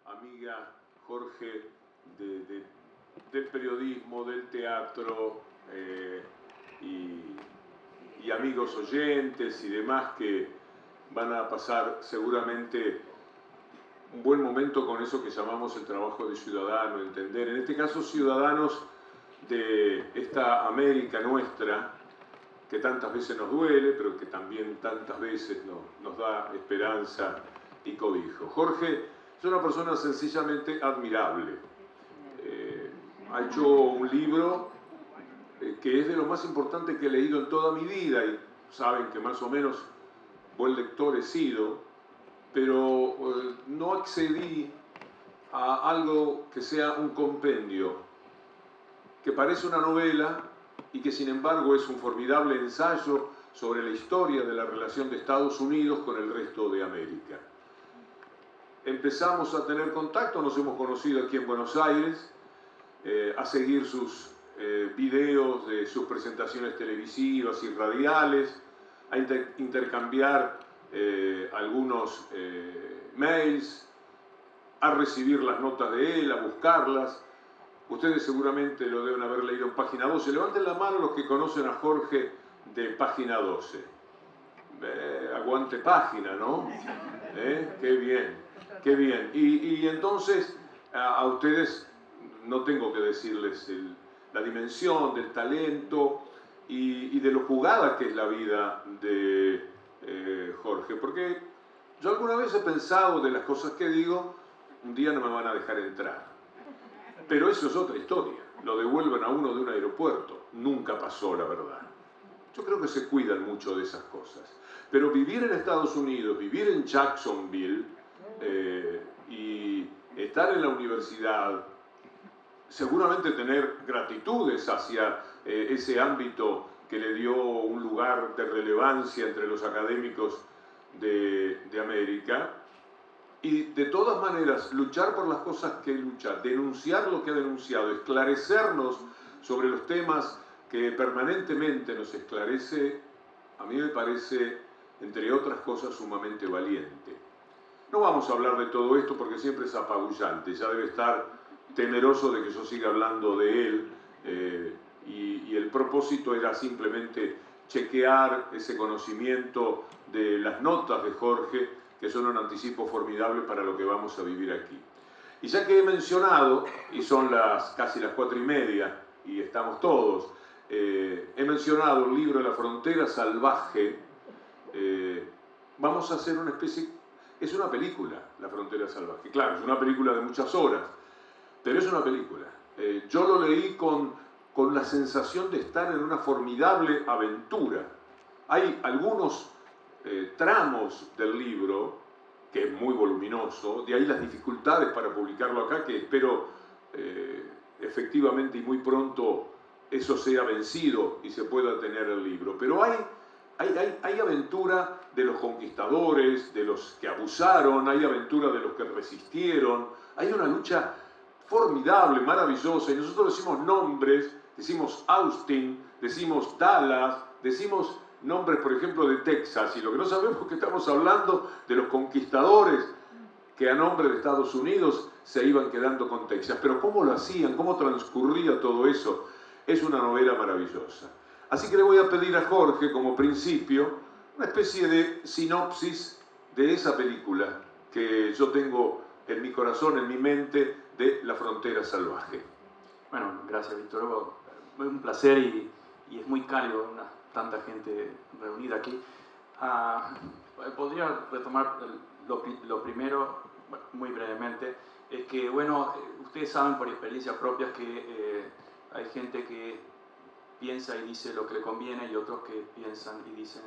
amiga Jorge del periodismo, del teatro y amigos oyentes y demás que van a pasar seguramente un buen momento con eso que llamamos el trabajo de ciudadano, entender, en este caso ciudadanos de esta América nuestra, que tantas veces nos duele, pero que también tantas veces nos da esperanza y cobijo. Jorge es una persona sencillamente admirable. Ha hecho un libro que es de lo más importante que he leído en toda mi vida, y saben que más o menos buen lector he sido, pero no accedí a algo que sea un compendio, que parece una novela y que sin embargo es un formidable ensayo sobre la historia de la relación de Estados Unidos con el resto de América. Empezamos a tener contacto, nos hemos conocido aquí en Buenos Aires, a seguir sus videos de sus presentaciones televisivas y radiales, a intercambiar algunos mails, a recibir las notas de él, a buscarlas. Ustedes seguramente lo deben haber leído en Página 12. Levanten la mano los que conocen a Jorge de Página 12. Aguante Página, ¿no? Qué bien, qué bien. Y entonces a ustedes no tengo que decirles la dimensión del talento y de lo jugada que es la vida de Jorge, porque yo alguna vez he pensado de las cosas que digo, un día no me van a dejar entrar. Pero eso es otra historia, lo devuelven a uno de un aeropuerto, nunca pasó la verdad. Yo creo que se cuidan mucho de esas cosas. Pero vivir en Estados Unidos, vivir en Jacksonville y estar en la universidad, seguramente tener gratitudes hacia ese ámbito que le dio un lugar de relevancia entre los académicos de América, y de todas maneras luchar por las cosas que lucha, denunciar lo que ha denunciado, esclarecernos sobre los temas que permanentemente nos esclarece, a mí me parece, entre otras cosas, sumamente valiente. No vamos a hablar de todo esto porque siempre es apabullante, ya debe estar temeroso de que yo siga hablando de él, y el propósito era simplemente chequear ese conocimiento de las notas de Jorge, que son un anticipo formidable para lo que vamos a vivir aquí. Y ya que he mencionado, y son casi las 4:30, y estamos todos, he mencionado el libro La Frontera Salvaje, vamos a hacer una especie... Es una película, La Frontera Salvaje. Claro, es una película de muchas horas, pero es una película. Yo lo leí con la sensación de estar en una formidable aventura. Hay algunos tramos del libro, que es muy voluminoso, de ahí las dificultades para publicarlo acá, que espero efectivamente y muy pronto eso sea vencido y se pueda tener el libro. Pero hay aventura de los conquistadores, de los que abusaron, hay aventura de los que resistieron, hay una lucha formidable, maravillosa, y nosotros decimos nombres, decimos Austin, decimos Dallas, decimos nombres, por ejemplo, de Texas, y lo que no sabemos es que estamos hablando de los conquistadores que a nombre de Estados Unidos se iban quedando con Texas. Pero ¿cómo lo hacían? ¿Cómo transcurría todo eso? Es una novela maravillosa. Así que le voy a pedir a Jorge, como principio, una especie de sinopsis de esa película que yo tengo en mi corazón, en mi mente, de La Frontera Salvaje. Bueno, gracias, Víctor Hugo. Es un placer y es muy cálido, tanta gente reunida aquí. Podría retomar lo primero, muy brevemente, es que, bueno, ustedes saben por experiencia propia que hay gente que piensa y dice lo que le conviene y otros que piensan y dicen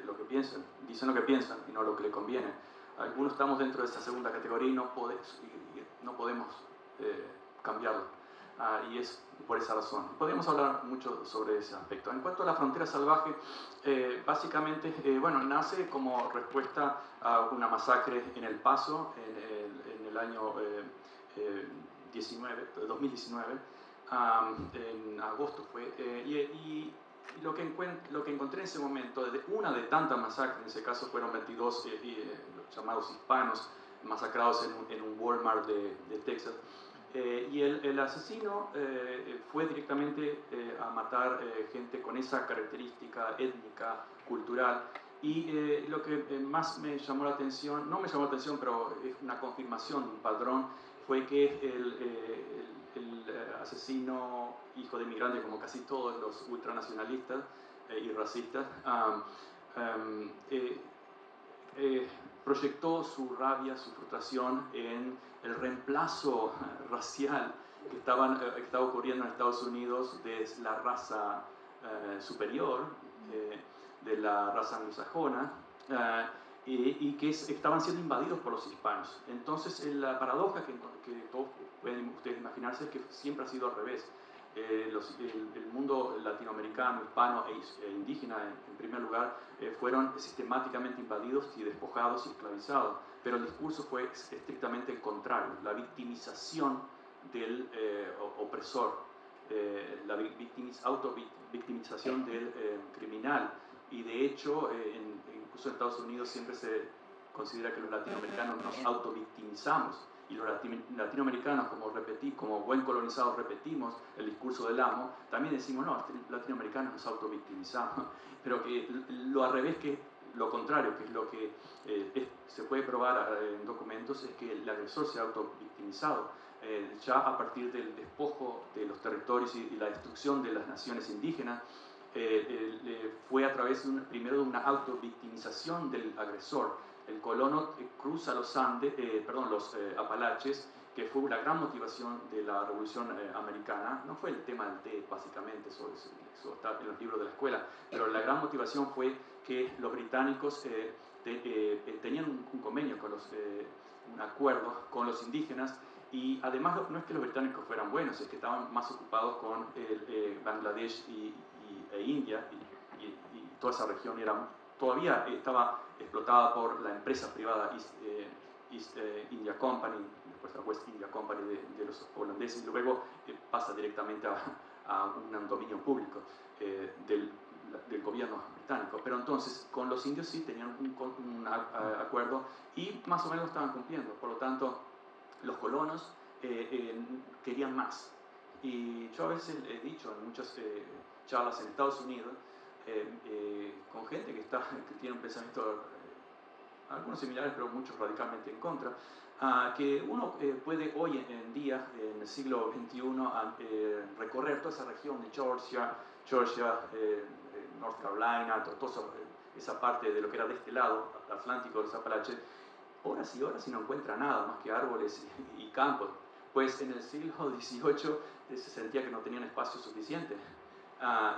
lo que piensan. Dicen lo que piensan y no lo que le conviene. Algunos estamos dentro de esta segunda categoría y no podemos cambiarlo. Y es por esa razón. Podríamos hablar mucho sobre ese aspecto. En cuanto a La Frontera Salvaje, básicamente, bueno, nace como respuesta a una masacre en El Paso en el año 2019, en agosto fue, y lo que encontré en ese momento, una de tantas masacres, en ese caso fueron 22 los llamados hispanos, masacrados en un Walmart de Texas. Y el asesino fue directamente a matar gente con esa característica étnica, cultural. Y lo que más me llamó la atención, no me llamó la atención, pero es una confirmación de un patrón, fue que el asesino, hijo de inmigrante, como casi todos los ultranacionalistas y racistas, proyectó su rabia, su frustración en el reemplazo racial que estaba ocurriendo en Estados Unidos de la raza superior, de la raza anglosajona, y que estaban siendo invadidos por los hispanos. Entonces, la paradoja que todos pueden ustedes imaginarse es que siempre ha sido al revés. El mundo latinoamericano, hispano e indígena, en primer lugar, fueron sistemáticamente invadidos y despojados y esclavizados. Pero el discurso fue estrictamente el contrario, la victimización del opresor, la autovictimización del criminal. Y de hecho, incluso en Estados Unidos siempre se considera que los latinoamericanos nos autovictimizamos. Y los latinoamericanos, como buen colonizados, repetimos el discurso del amo, también decimos, no, los latinoamericanos nos autovictimizamos, pero que lo al revés, que lo contrario, que es lo que se puede probar en documentos, es que el agresor se ha autovictimizado. Ya a partir del despojo de los territorios y la destrucción de las naciones indígenas, fue a través primero de una autovictimización del agresor. El colono cruza los Andes, los Apalaches, que fue la gran motivación de la Revolución Americana. No fue el tema del té, básicamente, eso está en los libros de la escuela, pero la gran motivación fue que los británicos tenían un convenio, un acuerdo con los indígenas, y además no es que los británicos fueran buenos, es que estaban más ocupados con Bangladesh e India, y toda esa región todavía estaba explotada por la empresa privada East India Company, después la West India Company de los holandeses, y luego pasa directamente a un dominio público del gobierno británico. Pero entonces, con los indios sí tenían un acuerdo y más o menos estaban cumpliendo. Por lo tanto, los colonos querían más. Y yo a veces he dicho en muchas charlas en Estados Unidos, con gente que tiene un pensamiento, algunos similares, pero muchos radicalmente en contra, que uno puede hoy en día, en el siglo XXI, recorrer toda esa región de Georgia, North Carolina, toda esa parte de lo que era de este lado, Atlántico, de los Apalaches, horas y horas y no encuentra nada más que árboles y campos. Pues en el siglo XVIII se sentía que no tenían espacio suficiente.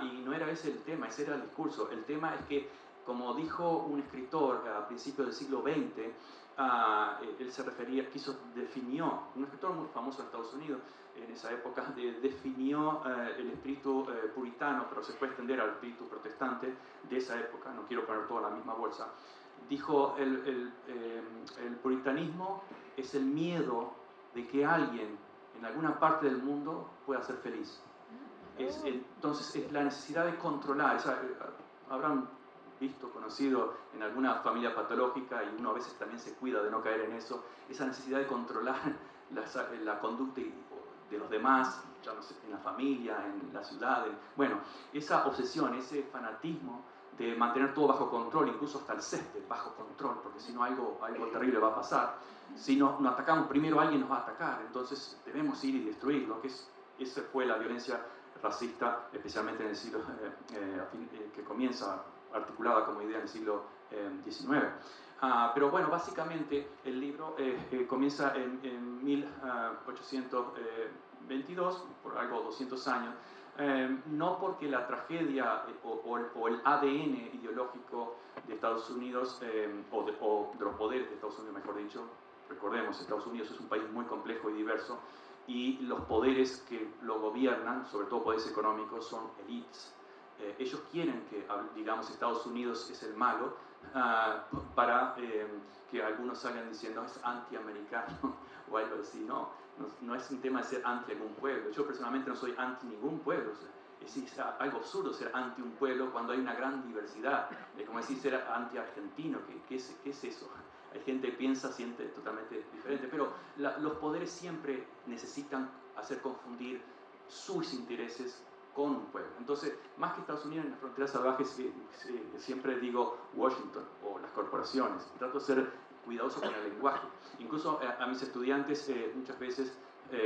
Y no era ese el tema, ese era el discurso. El tema es que, como dijo un escritor a principios del siglo XX, él definió, un escritor muy famoso en Estados Unidos en esa época, definió el espíritu puritano, pero se puede extender al espíritu protestante de esa época, no quiero poner todo en la misma bolsa. Dijo, el puritanismo es el miedo de que alguien en alguna parte del mundo pueda ser feliz. Entonces es la necesidad de controlar. Habrán visto, conocido en alguna familia patológica, y uno a veces también se cuida de no caer en eso, esa necesidad de controlar la conducta de los demás, ya no sé, en la familia, en la ciudad, bueno, esa obsesión, ese fanatismo de mantener todo bajo control, incluso hasta el césped bajo control, porque si no algo terrible va a pasar. Si no atacamos primero, alguien nos va a atacar, entonces debemos ir y destruirlo, esa fue la violencia racista, especialmente en el siglo que comienza articulada como idea en el siglo XIX. Pero bueno, básicamente el libro comienza en 1822, por algo 200 años, no porque la tragedia o el ADN ideológico de Estados Unidos, o de los poderes de Estados Unidos, mejor dicho, recordemos, Estados Unidos es un país muy complejo y diverso, y los poderes que lo gobiernan, sobre todo poderes económicos, son élites. Ellos quieren que, digamos, Estados Unidos es el malo, para que algunos salgan diciendo es antiamericano o algo así. No es un tema de ser anti algún pueblo. Yo personalmente no soy anti ningún pueblo. Es algo absurdo ser anti un pueblo cuando hay una gran diversidad. Es como decir ser anti-argentino. ¿Qué es eso? hay gente que piensa, siente totalmente diferente, pero los poderes siempre necesitan hacer confundir sus intereses con un pueblo. Entonces, más que Estados Unidos en las fronteras salvajes, siempre digo Washington o las corporaciones. Trato de ser cuidadoso con el lenguaje. Incluso a mis estudiantes muchas veces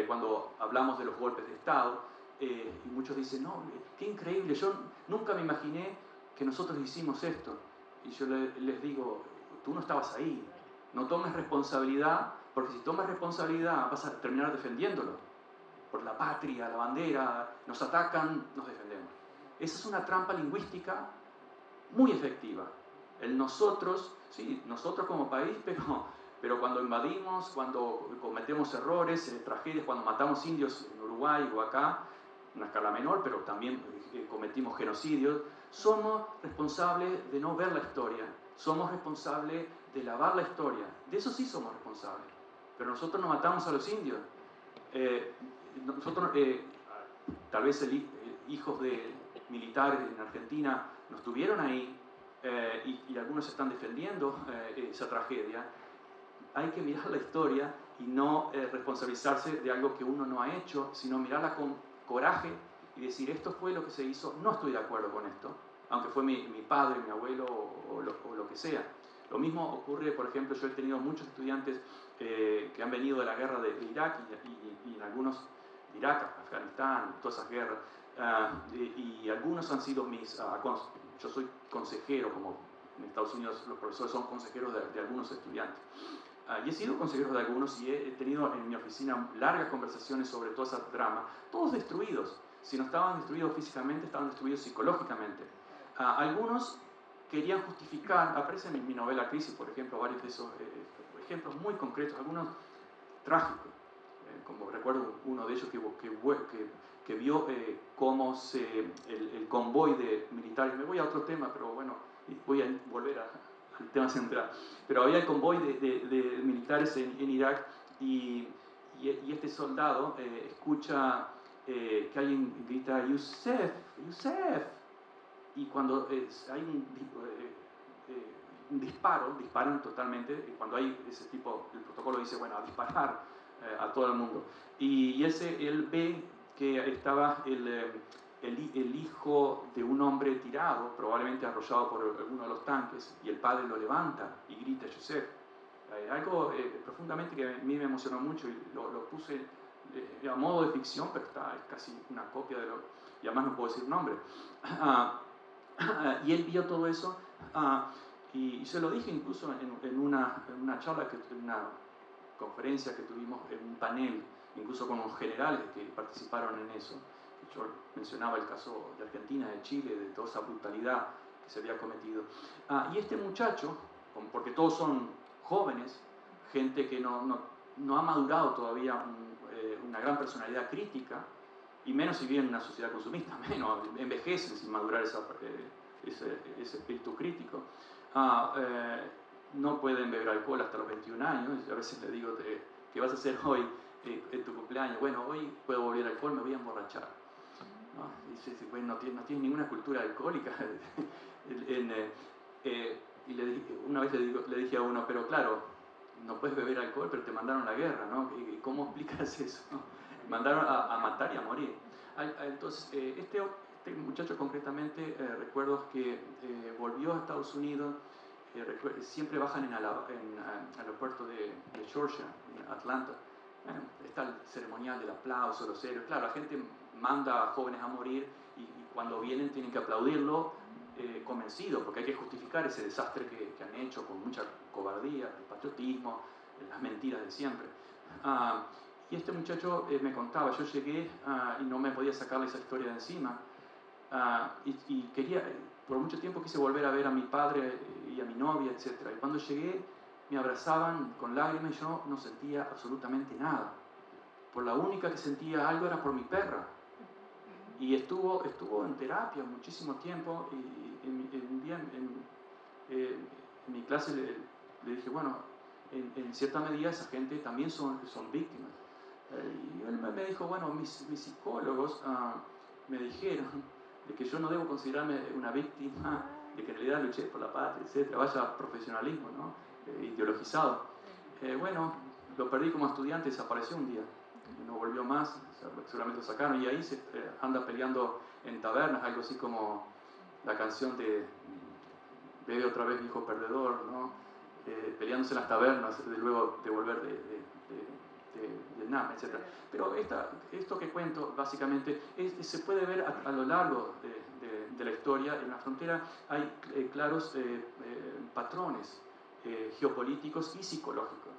cuando hablamos de los golpes de Estado, y muchos dicen, no, qué increíble, yo nunca me imaginé que nosotros hicimos esto. Y yo les digo, tú no estabas ahí, no tomes responsabilidad, porque si tomas responsabilidad vas a terminar defendiéndolo. Por la patria, la bandera, nos atacan, nos defendemos. Esa es una trampa lingüística muy efectiva. El nosotros, sí, nosotros como país, pero cuando invadimos, cuando cometemos errores, tragedias, cuando matamos indios en Uruguay o acá, una escala menor, pero también cometimos genocidios, somos responsables de no ver la historia, somos responsables de lavar la historia, de eso sí somos responsables, pero nosotros no matamos a los indios. Nosotros, tal vez hijos de militares en Argentina no estuvieron ahí, y algunos están defendiendo esa tragedia. Hay que mirar la historia y no responsabilizarse de algo que uno no ha hecho, sino mirarla con coraje y decir, esto fue lo que se hizo, no estoy de acuerdo con esto, aunque fue mi padre, mi abuelo o lo que sea. Lo mismo ocurre, por ejemplo, yo he tenido muchos estudiantes que han venido de la guerra de Irak y en algunos, Irak, Afganistán, todas esas guerras, y algunos han sido yo soy consejero, como en Estados Unidos los profesores son consejeros de algunos estudiantes. Y he sido consejero de algunos y he tenido en mi oficina largas conversaciones sobre toda esa drama, todos destruidos. Si no estaban destruidos físicamente, estaban destruidos psicológicamente. Algunos querían justificar, aparece en mi novela Crisis, por ejemplo, varios de esos ejemplos muy concretos, algunos trágicos. Como recuerdo uno de ellos que vio cómo el convoy de militares, me voy a otro tema, pero bueno, voy a volver al tema central, pero había el convoy de militares en Irak y este soldado escucha que alguien grita, Youssef, Youssef, y cuando hay un disparo, disparan totalmente, y cuando hay ese tipo, el protocolo dice, bueno, a disparar a todo el mundo. Y él ve que estaba el hijo de un hombre tirado, probablemente arrollado por uno de los tanques, y el padre lo levanta y grita, Youssef. Algo profundamente que a mí me emocionó mucho y lo puse a modo de ficción, pero es casi una copia de y además no puedo decir nombre. Y él vio todo eso y se lo dije incluso en una charla, en una conferencia que tuvimos, en un panel, incluso con los generales que participaron en eso. Yo mencionaba el caso de Argentina, de Chile, de toda esa brutalidad que se había cometido. Y este muchacho, porque todos son jóvenes, gente que no ha madurado todavía una gran personalidad crítica, y menos si viven en una sociedad consumista, menos, envejecen sin madurar ese espíritu crítico. No pueden beber alcohol hasta los 21 años, a veces le digo, ¿qué vas a hacer hoy en tu cumpleaños? Bueno, hoy puedo beber alcohol, me voy a emborrachar. ¿No? Y dice, bueno, no tienes ninguna cultura alcohólica. Y una vez le dije a uno, pero claro, no puedes beber alcohol, pero te mandaron a la guerra, ¿no? ¿Cómo explicas eso? Mandaron a matar y a morir. Entonces, este muchacho concretamente, recuerdo que volvió a Estados Unidos, siempre bajan en el aeropuerto de Georgia, en Atlanta. Bueno, está el ceremonial del aplauso, los héroes. Claro, la gente manda a jóvenes a morir y cuando vienen tienen que aplaudirlo convencidos, porque hay que justificar ese desastre que han hecho con mucha cobardía, el patriotismo, las mentiras de siempre. Y este muchacho me contaba, yo llegué y no me podía sacarle esa historia de encima. Y quería, por mucho tiempo quise volver a ver a mi padre y a mi novia, etc. Y cuando llegué me abrazaban con lágrimas y yo no sentía absolutamente nada. Por la única que sentía algo era por mi perra. Y estuvo en terapia muchísimo tiempo y un día en mi clase le dije, bueno, en cierta medida esa gente también son víctimas. Y él me dijo, bueno, mis psicólogos me dijeron de que yo no debo considerarme una víctima, de que en realidad luché por la patria, etc. Vaya profesionalismo, ¿no? ideologizado. Bueno, lo perdí como estudiante, desapareció un día, no volvió más, seguramente lo sacaron, y ahí se anda peleando en tabernas, algo así como la canción de Bebe otra vez, viejo perdedor, ¿no? Peleándose en las tabernas, luego de volver de Vietnam, etc. Pero esto que cuento, básicamente, se puede ver a lo largo de la historia. En la frontera hay claros patrones geopolíticos y psicológicos.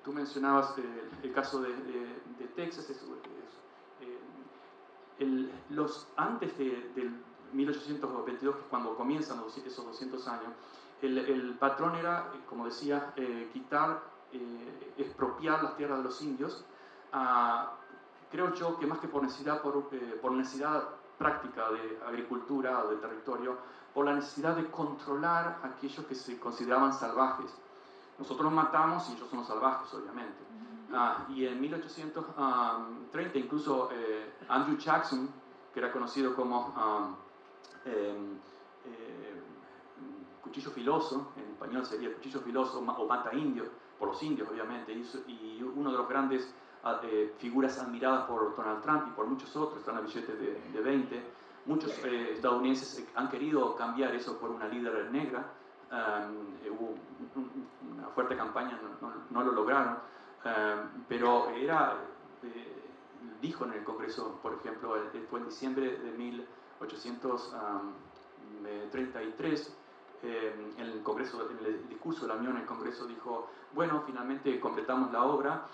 Tú mencionabas el caso de Texas. Antes del 1822, que es cuando comienzan esos 200 años, el patrón era, como decía, expropiar las tierras de los indios. Creo yo que más que por necesidad, por necesidad práctica de agricultura o de territorio, por la necesidad de controlar a aquellos que se consideraban salvajes. Nosotros los matamos y ellos son los salvajes, obviamente. Y en 1830 incluso Andrew Jackson, que era conocido como cuchillo filoso, en español sería cuchillo filoso o mata indios, por los indios obviamente, y uno de los grandes figuras admiradas por Donald Trump y por muchos otros, están los billetes de 20. Muchos estadounidenses han querido cambiar eso por una líder negra. Hubo una fuerte campaña, no lo lograron, pero dijo en el Congreso, por ejemplo, fue en diciembre de 1833, en el Congreso, en el discurso de la Unión, el Congreso dijo: bueno, finalmente completamos la obra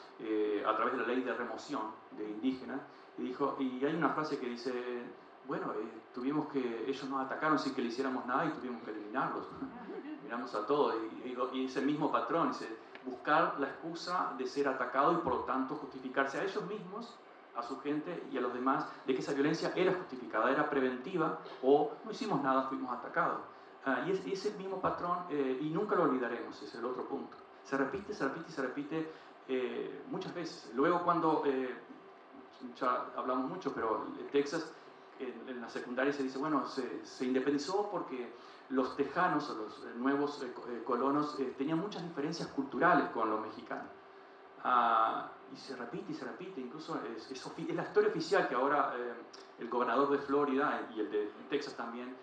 a través de la ley de remoción de indígenas, y hay una frase que dice: bueno, ellos nos atacaron sin que le hiciéramos nada y tuvimos que eliminarlos. Miramos a todos, y ese mismo patrón, buscar la excusa de ser atacado y por lo tanto justificarse a ellos mismos, a su gente y a los demás, de que esa violencia era justificada, era preventiva, o no hicimos nada, fuimos atacados. Y ese mismo patrón, y nunca lo olvidaremos, ese es el otro punto. Se repite, se repite y se repite muchas veces. Luego cuando, ya hablamos mucho, pero Texas, en la secundaria se dice, bueno, se independizó porque los tejanos, o los nuevos colonos, tenían muchas diferencias culturales con los mexicanos. Y se repite, incluso es la historia oficial que ahora el gobernador de Florida y el de Texas también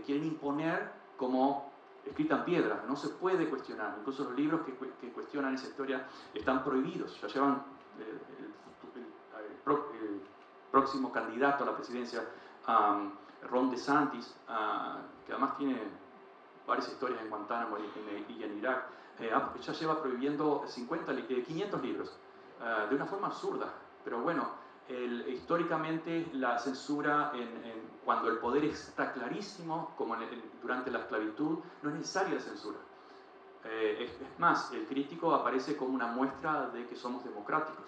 quieren imponer como escrita en piedra, no se puede cuestionar. Incluso los libros que cuestionan esa historia están prohibidos. Ya llevan el próximo candidato a la presidencia, Ron DeSantis, que además tiene varias historias en Guantánamo y en Irak, ya lleva prohibiendo 500 libros, de una forma absurda. Pero bueno, históricamente la censura, cuando el poder está clarísimo, como durante la esclavitud, no es necesaria la censura. Es más, el crítico aparece como una muestra de que somos democráticos.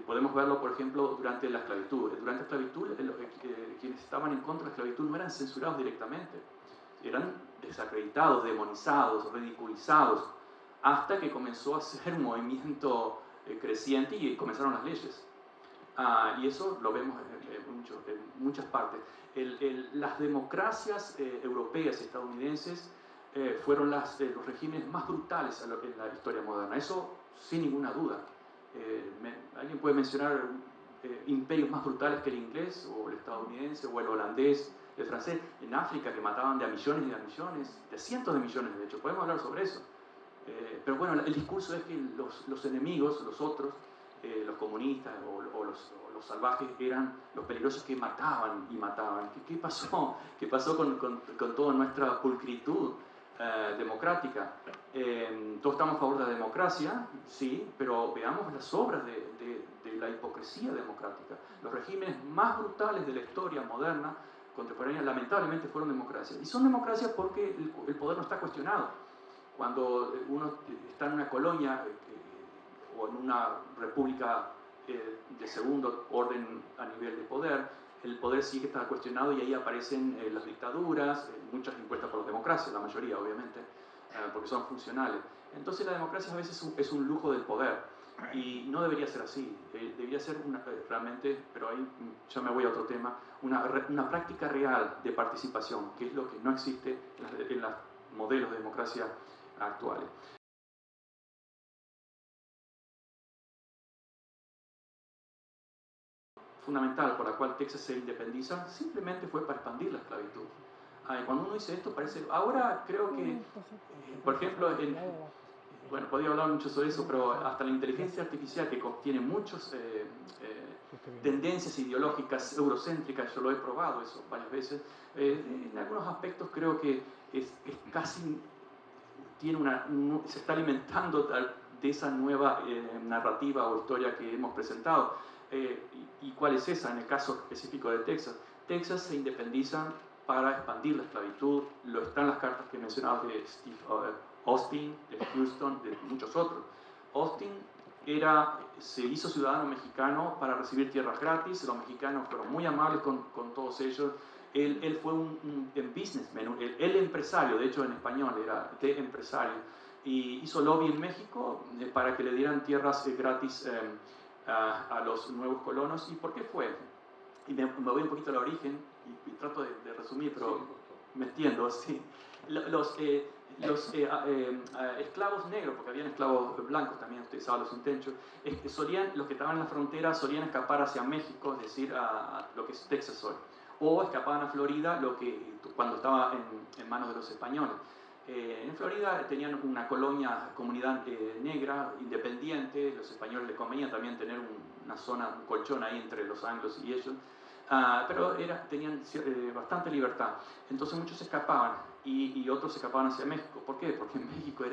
Podemos verlo, por ejemplo, durante la esclavitud. Durante la esclavitud, quienes estaban en contra de la esclavitud no eran censurados directamente, eran desacreditados, demonizados, ridiculizados, hasta que comenzó a ser un movimiento creciente y comenzaron las leyes. Y eso lo vemos en muchas partes. Las democracias europeas y estadounidenses fueron los regímenes más brutales en la historia moderna, eso sin ninguna duda. ¿Alguien puede mencionar imperios más brutales que el inglés, o el estadounidense, o el holandés, el francés, en África, que mataban de a millones y a millones, de cientos de millones de hecho? Podemos hablar sobre eso. Pero bueno, el discurso es que los enemigos, los otros, los comunistas o los salvajes, eran los peligrosos que mataban y mataban. ¿Qué pasó? ¿Qué pasó con toda nuestra pulcritud democrática? Todos estamos a favor de la democracia, sí, pero veamos las obras de la hipocresía democrática. Los regímenes más brutales de la historia moderna, contemporánea, lamentablemente fueron democracias. Y son democracias porque el poder no está cuestionado. Cuando uno está en una colonia o en una república de segundo orden a nivel de poder, el poder sí que está cuestionado, y ahí aparecen las dictaduras, muchas impuestas por la democracia, la mayoría obviamente, porque son funcionales. Entonces la democracia a veces es un lujo del poder, y no debería ser así. Debería ser realmente, pero ahí ya me voy a otro tema, una práctica real de participación, que es lo que no existe en las modelos de democracia actuales. Fundamental por la cual Texas se independiza simplemente fue para expandir la esclavitud. Y cuando uno dice esto parece... Ahora creo que, por ejemplo, bueno, podría hablar mucho sobre eso, pero hasta la inteligencia artificial, que contiene muchas tendencias ideológicas eurocéntricas, yo lo he probado eso varias veces, en algunos aspectos creo que es casi... se está alimentando de esa nueva narrativa o historia que hemos presentado. ¿Y cuál es esa? En el caso específico de Texas. Texas se independiza para expandir la esclavitud. Lo están las cartas que mencionaba de Steve Austin, de Houston, de muchos otros. Austin se hizo ciudadano mexicano para recibir tierras gratis. Los mexicanos fueron muy amables con todos ellos. Él fue un businessman, el empresario, de hecho en español era de empresario, y hizo lobby en México para que le dieran tierras gratis a los nuevos colonos. ¿Y por qué fue? Y me voy un poquito al origen y trato de resumir, pero me extiendo, sí. Los esclavos negros, porque habían esclavos blancos también, ustedes saben, los intenchos, los que estaban en la frontera solían escapar hacia México, es decir, a lo que es Texas hoy, o escapaban a Florida cuando estaba en manos de los españoles. En Florida tenían una comunidad negra, independiente. Los españoles les convenía también tener una zona, un colchón ahí entre los anglos y ellos, pero tenían bastante libertad. Entonces muchos escapaban y otros escapaban hacia México. ¿Por qué? Porque en México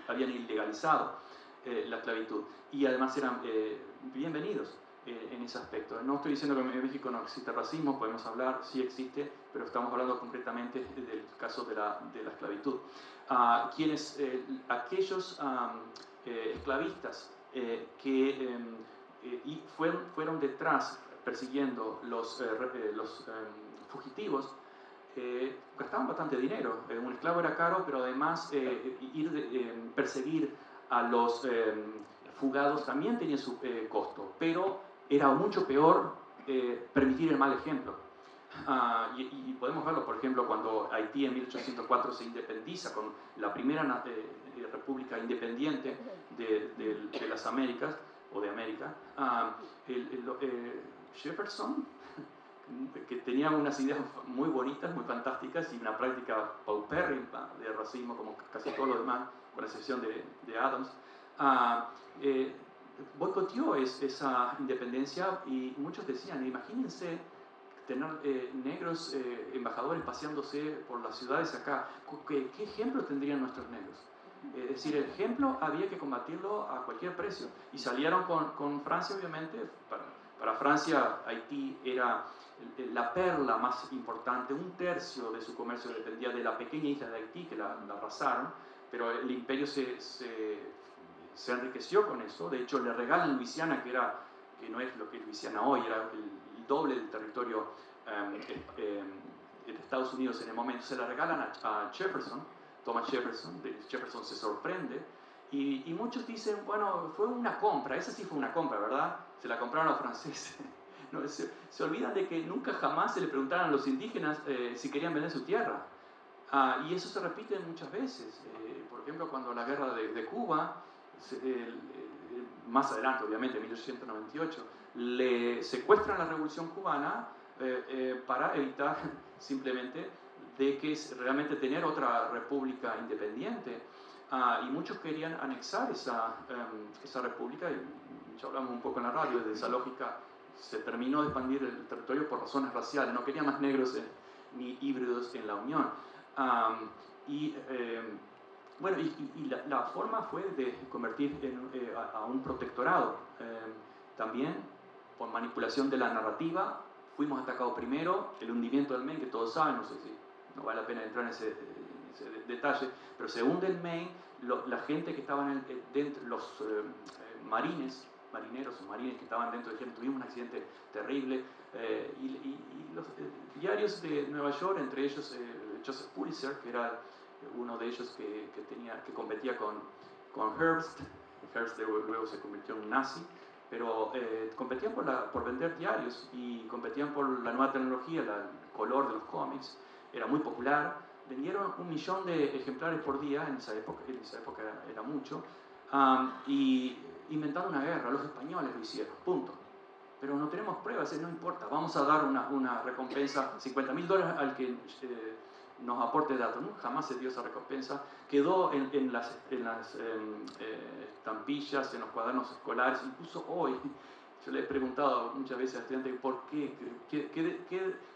habían ilegalizado la esclavitud y además eran bienvenidos en ese aspecto. No estoy diciendo que en México no existe racismo, podemos hablar, sí existe, pero estamos hablando concretamente del caso de la esclavitud. Aquellos esclavistas que fueron detrás persiguiendo los fugitivos, gastaban bastante dinero. Un esclavo era caro, pero además perseguir a los fugados también tenía su costo, pero era mucho peor permitir el mal ejemplo. Y podemos verlo, por ejemplo, cuando Haití en 1804 se independiza con la primera república independiente de las Américas, o de América. Jefferson, que tenía unas ideas muy bonitas, muy fantásticas, y una práctica paupérrima de racismo, como casi todos los demás, con la excepción de Adams, boicoteó esa independencia, y muchos decían, imagínense tener negros embajadores paseándose por las ciudades acá. ¿Qué ejemplo tendrían nuestros negros? Es decir, el ejemplo había que combatirlo a cualquier precio. Y salieron con Francia, obviamente. Para Francia, Haití era la perla más importante. Un tercio de su comercio dependía de la pequeña isla de Haití, que la arrasaron, pero el imperio se enriqueció con eso. De hecho, le regalan Luisiana, que no es lo que es Luisiana hoy, era el doble del territorio de Estados Unidos en el momento. Se la regalan a Jefferson, Thomas Jefferson. Jefferson se sorprende, y muchos dicen, bueno, fue una compra. Esa sí fue una compra, ¿verdad? Se la compraron a los franceses. No, se olvidan de que nunca jamás se le preguntaron a los indígenas si querían vender su tierra. Y eso se repite muchas veces. Por ejemplo, cuando la guerra de Cuba, más adelante, obviamente, en 1898, le secuestran la Revolución Cubana para evitar simplemente de que realmente tener otra república independiente. Y muchos querían anexar esa república, y ya hablamos un poco en la radio de esa lógica. Se terminó de expandir el territorio por razones raciales, no querían más negros ni híbridos en la Unión. Bueno, la forma fue de convertir a un protectorado. También, por manipulación de la narrativa, fuimos atacados primero. El hundimiento del Maine, que todos saben, no sé si no vale la pena entrar en ese detalle, pero se hunde el Maine. La gente que estaban dentro, los marineros o marines que estaban dentro, dijeron, tuvimos un accidente terrible. Y los diarios de Nueva York, entre ellos Joseph Pulitzer, que era uno de ellos que competía con Hearst. Hearst luego se convirtió en un nazi, pero competían por vender diarios, y competían por la nueva tecnología, el color de los cómics. Era muy popular, vendieron 1 millón de ejemplares por día, en esa época era mucho, y inventaron una guerra, los españoles lo hicieron, punto. Pero no tenemos pruebas, no importa, vamos a dar una recompensa, $50.000 al que nos aporte datos. ¿No? Jamás se dio esa recompensa, quedó en las estampillas, en los cuadernos escolares, incluso hoy. Yo le he preguntado muchas veces a estudiantes por qué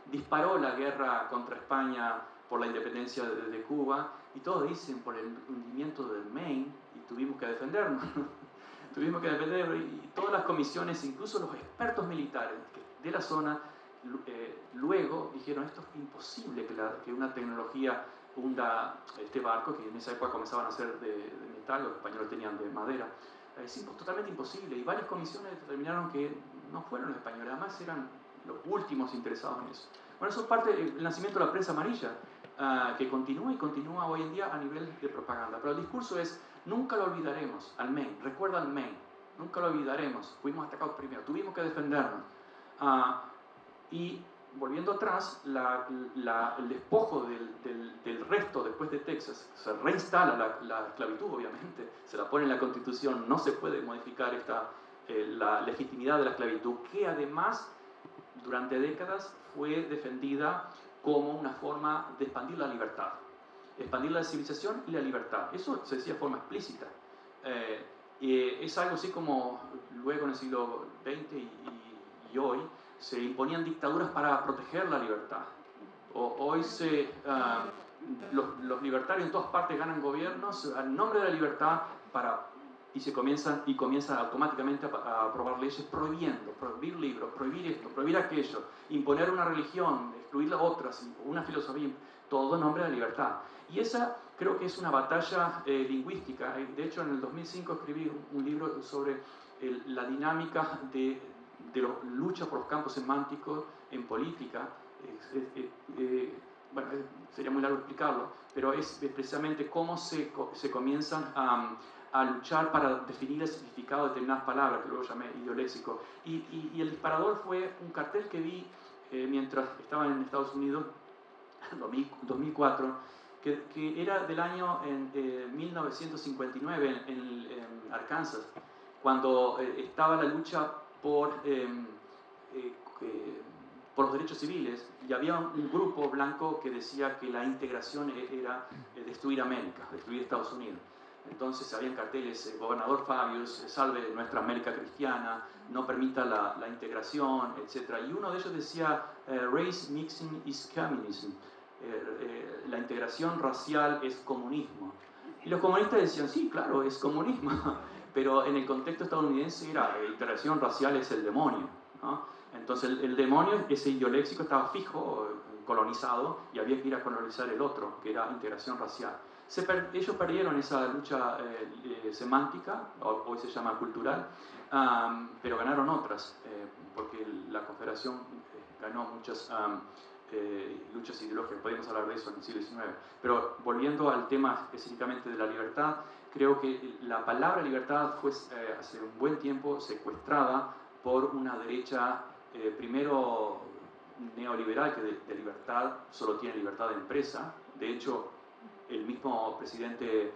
disparó la guerra contra España por la independencia de Cuba, y todos dicen por el hundimiento del Maine, y tuvimos que defendernos. Tuvimos que defender, y todas las comisiones, incluso los expertos militares de la zona, luego dijeron, esto es imposible que una tecnología hunda este barco, que en esa época comenzaban a ser de metal, los españoles tenían de madera. Es totalmente imposible, y varias comisiones determinaron que no fueron los españoles, además eran los últimos interesados en eso. Bueno, eso es parte del nacimiento de la prensa amarilla, que continúa y continúa hoy en día a nivel de propaganda. Pero el discurso es, nunca lo olvidaremos, al Maine, recuerda al Maine, nunca lo olvidaremos, fuimos atacados primero, tuvimos que defendernos. Y volviendo atrás, el despojo del resto después de Texas, se reinstala la esclavitud, obviamente, se la pone en la Constitución, no se puede modificar la legitimidad de la esclavitud, que además durante décadas fue defendida como una forma de expandir la libertad, expandir la civilización y la libertad. Eso se decía de forma explícita. Es algo así como luego en el siglo XX y hoy se imponían dictaduras para proteger la libertad. Hoy los libertarios en todas partes ganan gobiernos al nombre de la libertad y comienzan automáticamente a aprobar leyes prohibir libros, prohibir esto, prohibir aquello, imponer una religión, excluir las otras, una filosofía, todo en nombre de la libertad. Y esa creo que es una batalla lingüística. De hecho, en el 2005 escribí un libro sobre la dinámica de la lucha por los campos semánticos en política. Bueno, sería muy largo explicarlo, pero es precisamente cómo se comienzan a luchar para definir el significado de determinadas palabras, que luego llamé idioléxico. Y el disparador fue un cartel que vi mientras estaba en Estados Unidos, en 2004, que era del año 1959 en Arkansas, cuando estaba la lucha por los derechos civiles, y había un grupo blanco que decía que la integración era destruir América, destruir Estados Unidos. Entonces habían carteles, gobernador Fabius, salve nuestra América cristiana, no permita la integración, etc. Y uno de ellos decía, race mixing is communism, la integración racial es comunismo. Y los comunistas decían, sí, claro, es comunismo, pero en el contexto estadounidense era, integración racial es el demonio, ¿no? Entonces el demonio, ese idioléxico, estaba fijo, colonizado, y había que ir a colonizar el otro, que era integración racial. Ellos perdieron esa lucha semántica, hoy se llama cultural, pero ganaron otras, porque la Confederación ganó muchas luchas ideológicas. Podemos hablar de eso en el siglo XIX. Pero volviendo al tema específicamente de la libertad, creo que la palabra libertad fue hace un buen tiempo secuestrada por una derecha, primero neoliberal, que de libertad solo tiene libertad de empresa. De hecho, el mismo presidente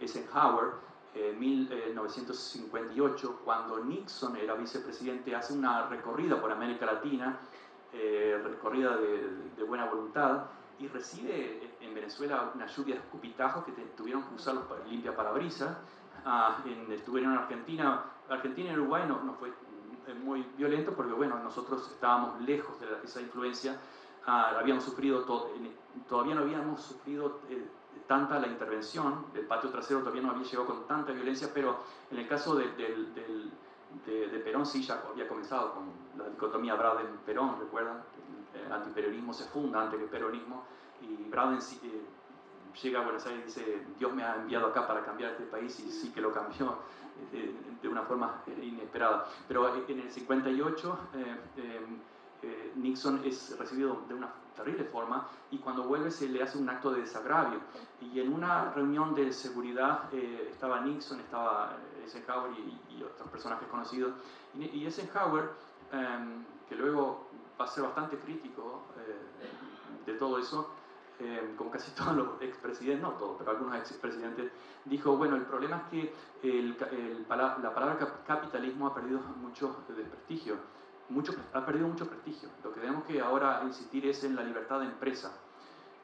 Eisenhower, en 1958, cuando Nixon era vicepresidente, hace una recorrida por América Latina, recorrida de buena voluntad, y recibe en Venezuela una lluvia de escupitajos que tuvieron que usarlos para limpia parabrisas. Estuvieron en Argentina y en Uruguay no fue muy violento, porque bueno, nosotros estábamos lejos de esa influencia. Todavía no habíamos sufrido tanta la intervención, el patio trasero todavía no había llegado con tanta violencia, pero en el caso de Perón sí ya había comenzado con la dicotomía Braden-Perón, ¿recuerdan? El antiimperialismo se funda antes que el peronismo, y Braden llega a Buenos Aires y dice, Dios me ha enviado acá para cambiar este país, y sí que lo cambió de una forma inesperada. Pero en el 58 Nixon es recibido de una terrible forma, y cuando vuelve se le hace un acto de desagravio. Y en una reunión de seguridad estaba Nixon, estaba Eisenhower y otros personajes conocidos. Y Eisenhower, que luego va a ser bastante crítico de todo eso, como casi todos los expresidentes, no todos, pero algunos expresidentes, dijo, bueno, el problema es que la palabra capitalismo ha perdido mucho de prestigio, ha perdido mucho prestigio. Lo que tenemos que ahora insistir es en la libertad de empresa.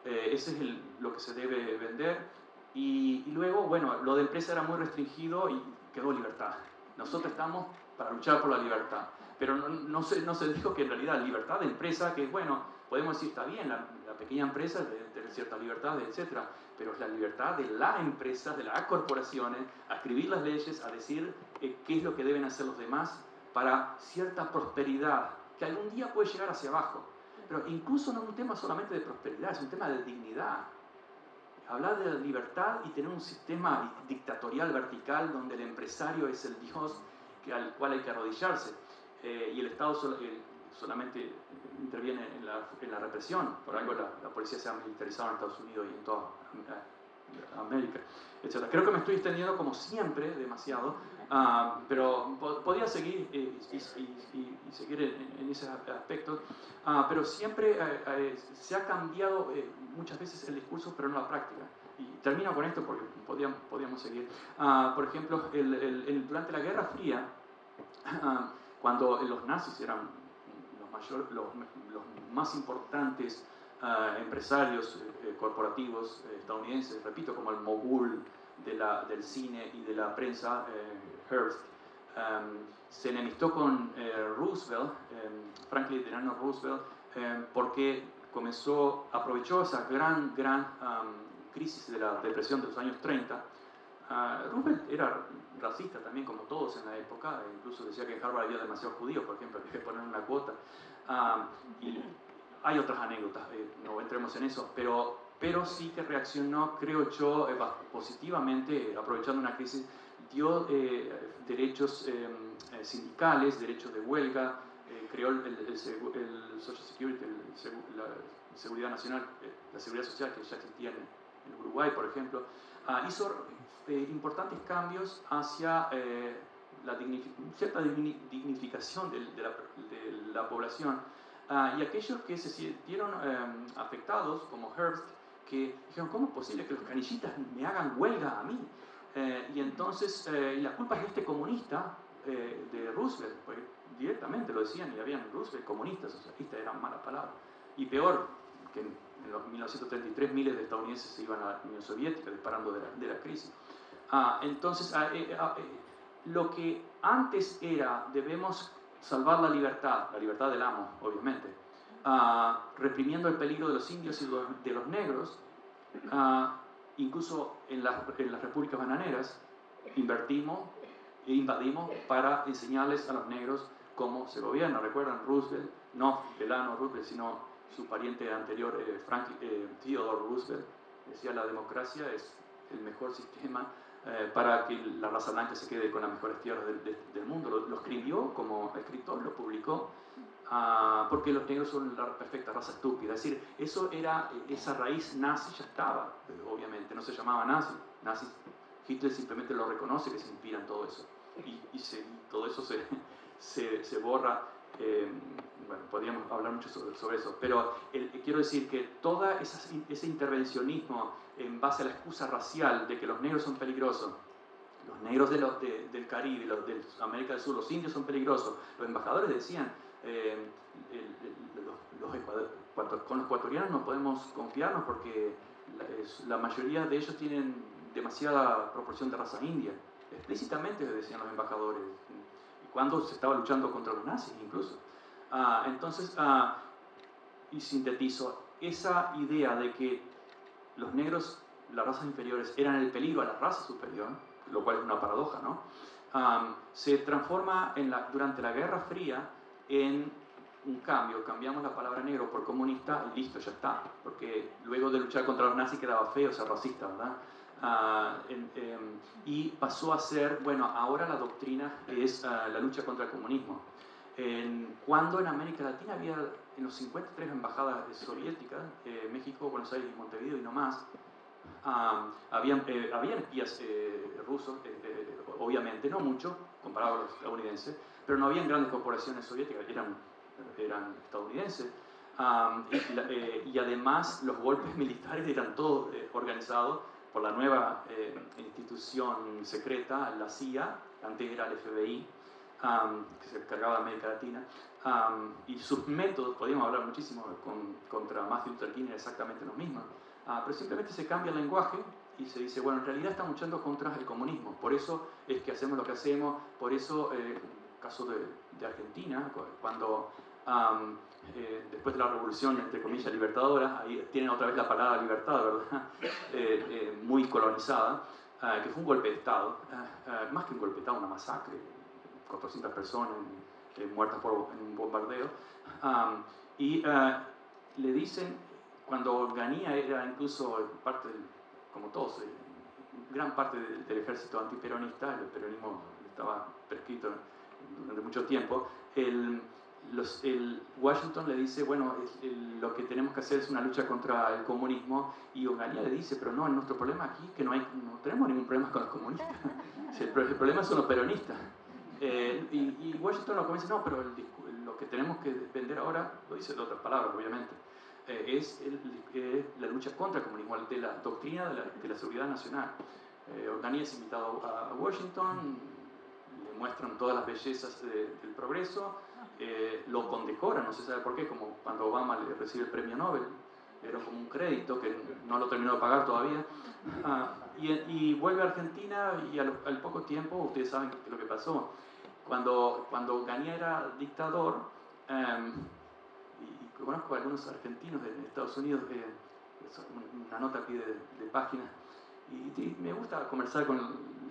Ese es lo que se debe vender. Y luego, bueno, lo de empresa era muy restringido y quedó libertad. Nosotros estamos para luchar por la libertad. Pero no se dijo que en realidad la libertad de empresa, que bueno, podemos decir, está bien, la pequeña empresa debe tener ciertas libertades, etc. Pero es la libertad de las empresas, de las corporaciones, a escribir las leyes, a decir qué es lo que deben hacer los demás para cierta prosperidad, que algún día puede llegar hacia abajo. Pero incluso no es un tema solamente de prosperidad, es un tema de dignidad. Hablar de la libertad y tener un sistema dictatorial vertical donde el empresario es el dios al cual hay que arrodillarse. Y el Estado solamente interviene en la represión. Por algo la policía se ha militarizado en Estados Unidos y en toda América, etc. Creo que me estoy extendiendo como siempre demasiado, pero podría seguir y seguir en ese aspecto, pero siempre se ha cambiado muchas veces el discurso, pero no la práctica. Y termino con esto porque podíamos seguir. Por ejemplo, durante la Guerra Fría, cuando los nazis eran los más importantes empresarios corporativos estadounidenses, repito, como el mogul del cine y de la prensa, Hearst, se enemistó con Roosevelt, Franklin Delano Roosevelt, porque aprovechó esa gran crisis de la depresión de los años 30. Roosevelt era racista también, como todos en la época, incluso decía que en Harvard había demasiados judíos, por ejemplo, había que poner una cuota. Y hay otras anécdotas, no entremos en eso, pero sí que reaccionó, creo yo, positivamente, aprovechando una crisis, dio derechos sindicales, derechos de huelga, creó el Social Security, la seguridad nacional, la seguridad social que ya existía en Uruguay, por ejemplo. Hizo importantes cambios hacia cierta dignificación de la población. Y aquellos que se sintieron afectados, como Hearst, que dijeron, ¿cómo es posible que los canillitas me hagan huelga a mí? Y entonces, la culpa es de este comunista de Roosevelt, porque directamente lo decían, y habían Roosevelt comunistas, socialistas, eran malas palabras. Y peor, que en 1933 miles de estadounidenses se iban a la Unión Soviética disparando de la crisis. Entonces, lo que antes era, debemos salvar la libertad del amo, obviamente, reprimiendo el peligro de los indios y de los negros, incluso en las repúblicas bananeras, invadimos para enseñarles a los negros cómo se gobierna. ¿Recuerdan? Roosevelt, no Delano Roosevelt, sino su pariente anterior, Theodore Roosevelt, decía la democracia es el mejor sistema para que la raza blanca se quede con las mejores tierras del mundo. Lo escribió como escritor, lo publicó, porque los negros son la perfecta raza estúpida. Es decir, esa raíz nazi ya estaba, obviamente, no se llamaba nazi. Hitler simplemente lo reconoce, que se inspira en todo eso. Y todo eso se borra. Bueno, podríamos hablar mucho sobre eso, pero quiero decir que todo ese intervencionismo en base a la excusa racial de que los negros son peligrosos, los negros del Caribe, los de América del Sur, los indios son peligrosos, los embajadores decían, con los ecuatorianos no podemos confiarnos porque la mayoría de ellos tienen demasiada proporción de raza india, explícitamente decían los embajadores, cuando se estaba luchando contra los nazis incluso. Entonces, y sintetizo, esa idea de que los negros, las razas inferiores, eran el peligro a la raza superior, lo cual es una paradoja, ¿no? Se transforma durante la Guerra Fría en un cambio. Cambiamos la palabra negro por comunista y listo, ya está. Porque luego de luchar contra los nazis quedaba feo ser racista, ¿verdad? Y pasó a ser, bueno, ahora la doctrina es la lucha contra el comunismo. Cuando en América Latina había en los 53 embajadas soviéticas, México, Buenos Aires y Montevideo y no más, habían espías rusos, obviamente, no mucho, comparado a los estadounidenses, pero no habían grandes corporaciones soviéticas, eran estadounidenses. Y además los golpes militares eran todos organizados por la nueva institución secreta, la CIA, antes era el FBI, que se encargaba de América Latina, y sus métodos, podríamos hablar muchísimo contra Martin Luther King, era exactamente lo mismo, pero simplemente se cambia el lenguaje y se dice, bueno, en realidad estamos luchando contra el comunismo, por eso es que hacemos lo que hacemos, por eso, caso de Argentina, cuando después de la revolución, entre comillas, libertadora, ahí tienen otra vez la palabra libertad, ¿verdad? Muy colonizada, que fue un golpe de Estado, más que un golpe de Estado, una masacre, 400 personas muertas en un bombardeo, y le dicen, cuando Onganía era incluso parte, como todos, gran parte del ejército antiperonista, el peronismo estaba prescrito durante mucho tiempo, Washington le dice, bueno, lo que tenemos que hacer es una lucha contra el comunismo, y Onganía le dice, pero no, nuestro problema aquí es que no tenemos ningún problema con los comunistas, el problema son los peronistas. Y Washington lo comienza, no, pero lo que tenemos que vender ahora, lo dice de otras palabras, obviamente, es la lucha contra el comunismo, de la doctrina de la seguridad nacional. Onganía es invitado a Washington, le muestran todas las bellezas del progreso, lo condecoran, no se sabe por qué, como cuando Obama le recibe el premio Nobel, era como un crédito que no lo terminó de pagar todavía, y vuelve a Argentina, y al poco tiempo, ustedes saben lo que pasó, cuando Onganía era dictador, y conozco a algunos argentinos de Estados Unidos, una nota aquí de página, y me gusta conversar con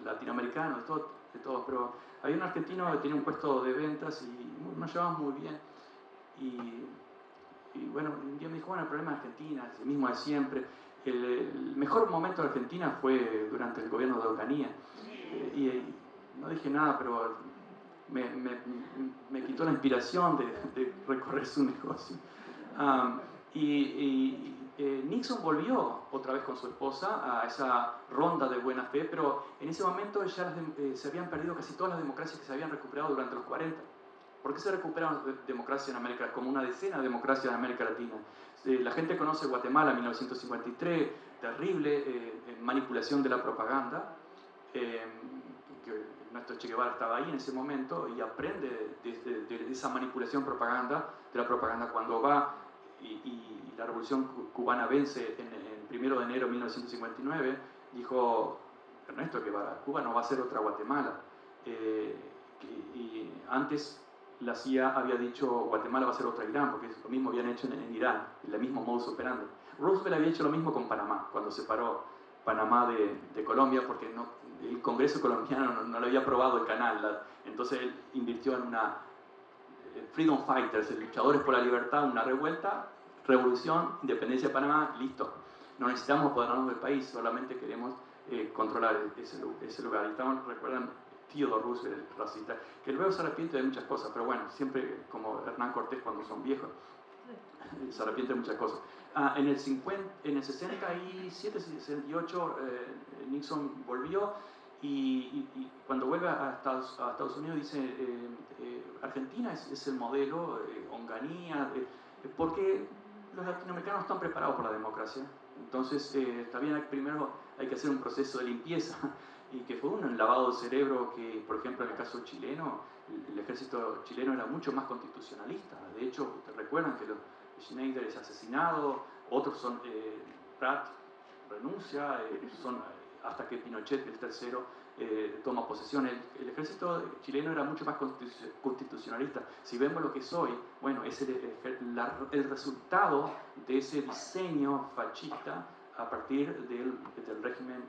latinoamericanos, de todos, pero había un argentino que tenía un puesto de ventas y nos llevamos muy bien. Y bueno, un día me dijo, bueno, el problema de Argentina es el mismo de siempre. El mejor momento de Argentina fue durante el gobierno de Onganía. Y no dije nada, pero me quitó la inspiración de recorrer su negocio. Nixon volvió otra vez con su esposa a esa ronda de buena fe, pero en ese momento ya se habían perdido casi todas las democracias que se habían recuperado durante los 40. ¿Por qué se recuperaron democracias en América Latina? Como una decena de democracias en América Latina. La gente conoce Guatemala, 1953, terrible manipulación de la propaganda, que nuestro Che Guevara estaba ahí en ese momento y aprende de esa manipulación de la propaganda cuando va y la revolución cubana vence en 1 de enero de 1959, dijo Ernesto Guevara, Cuba no va a ser otra Guatemala. Y antes la CIA había dicho Guatemala va a ser otra Irán, porque lo mismo habían hecho en Irán, el mismo modus operandi. Roosevelt había hecho lo mismo con Panamá, cuando separó Panamá de Colombia, porque el Congreso colombiano no le había aprobado el canal, entonces él invirtió en una Freedom Fighters, luchadores por la libertad, una revuelta, revolución, independencia de Panamá, listo. No necesitamos apoderarnos del país, solamente queremos controlar ese lugar. Y estamos, recuerdan, Theodore Roosevelt, racista, que luego se arrepiente de muchas cosas, pero bueno, siempre como Hernán Cortés cuando son viejos, se arrepiente de muchas cosas. En el 67, 68, Nixon volvió y cuando vuelve a Estados Unidos dice Argentina es el modelo, Onganía, porque los latinoamericanos están preparados por la democracia. Entonces, también primero hay que hacer un proceso de limpieza y que fue un lavado de cerebro que, por ejemplo, en el caso chileno, el ejército chileno era mucho más constitucionalista. De hecho, ¿te recuerdan que Schneider es asesinado? Otros son, Prat renuncia, hasta que Pinochet, el tercero, toma posesión. El ejército chileno era mucho más constitucionalista. Si vemos lo que es hoy, bueno, es el resultado de ese diseño fascista a partir del régimen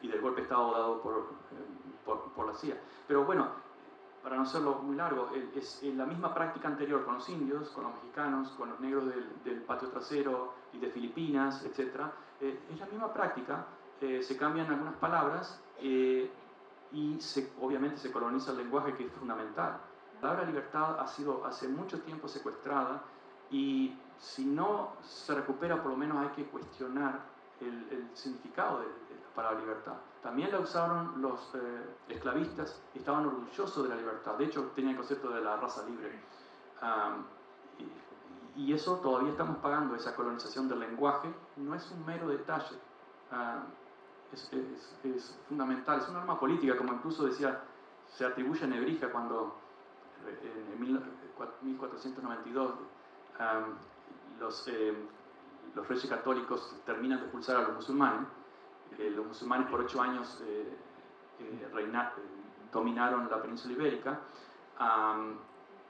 y del golpe de Estado dado por la CIA. Pero bueno, para no hacerlo muy largo, es la misma práctica anterior con los indios, con los mexicanos, con los negros del patio trasero y de Filipinas, etc. Es la misma práctica, se cambian algunas palabras y obviamente se coloniza el lenguaje, que es fundamental. La palabra libertad ha sido hace mucho tiempo secuestrada y si no se recupera, por lo menos hay que cuestionar el significado de la palabra libertad. También la usaron los esclavistas y estaban orgullosos de la libertad. De hecho, tenían el concepto de la raza libre. Y eso todavía estamos pagando, esa colonización del lenguaje, no es un mero detalle, es fundamental, es un arma política, como incluso decía, se atribuye a Nebrija cuando en 1492 los reyes católicos terminan de expulsar a los musulmanes. Los musulmanes por 8 años dominaron la península ibérica,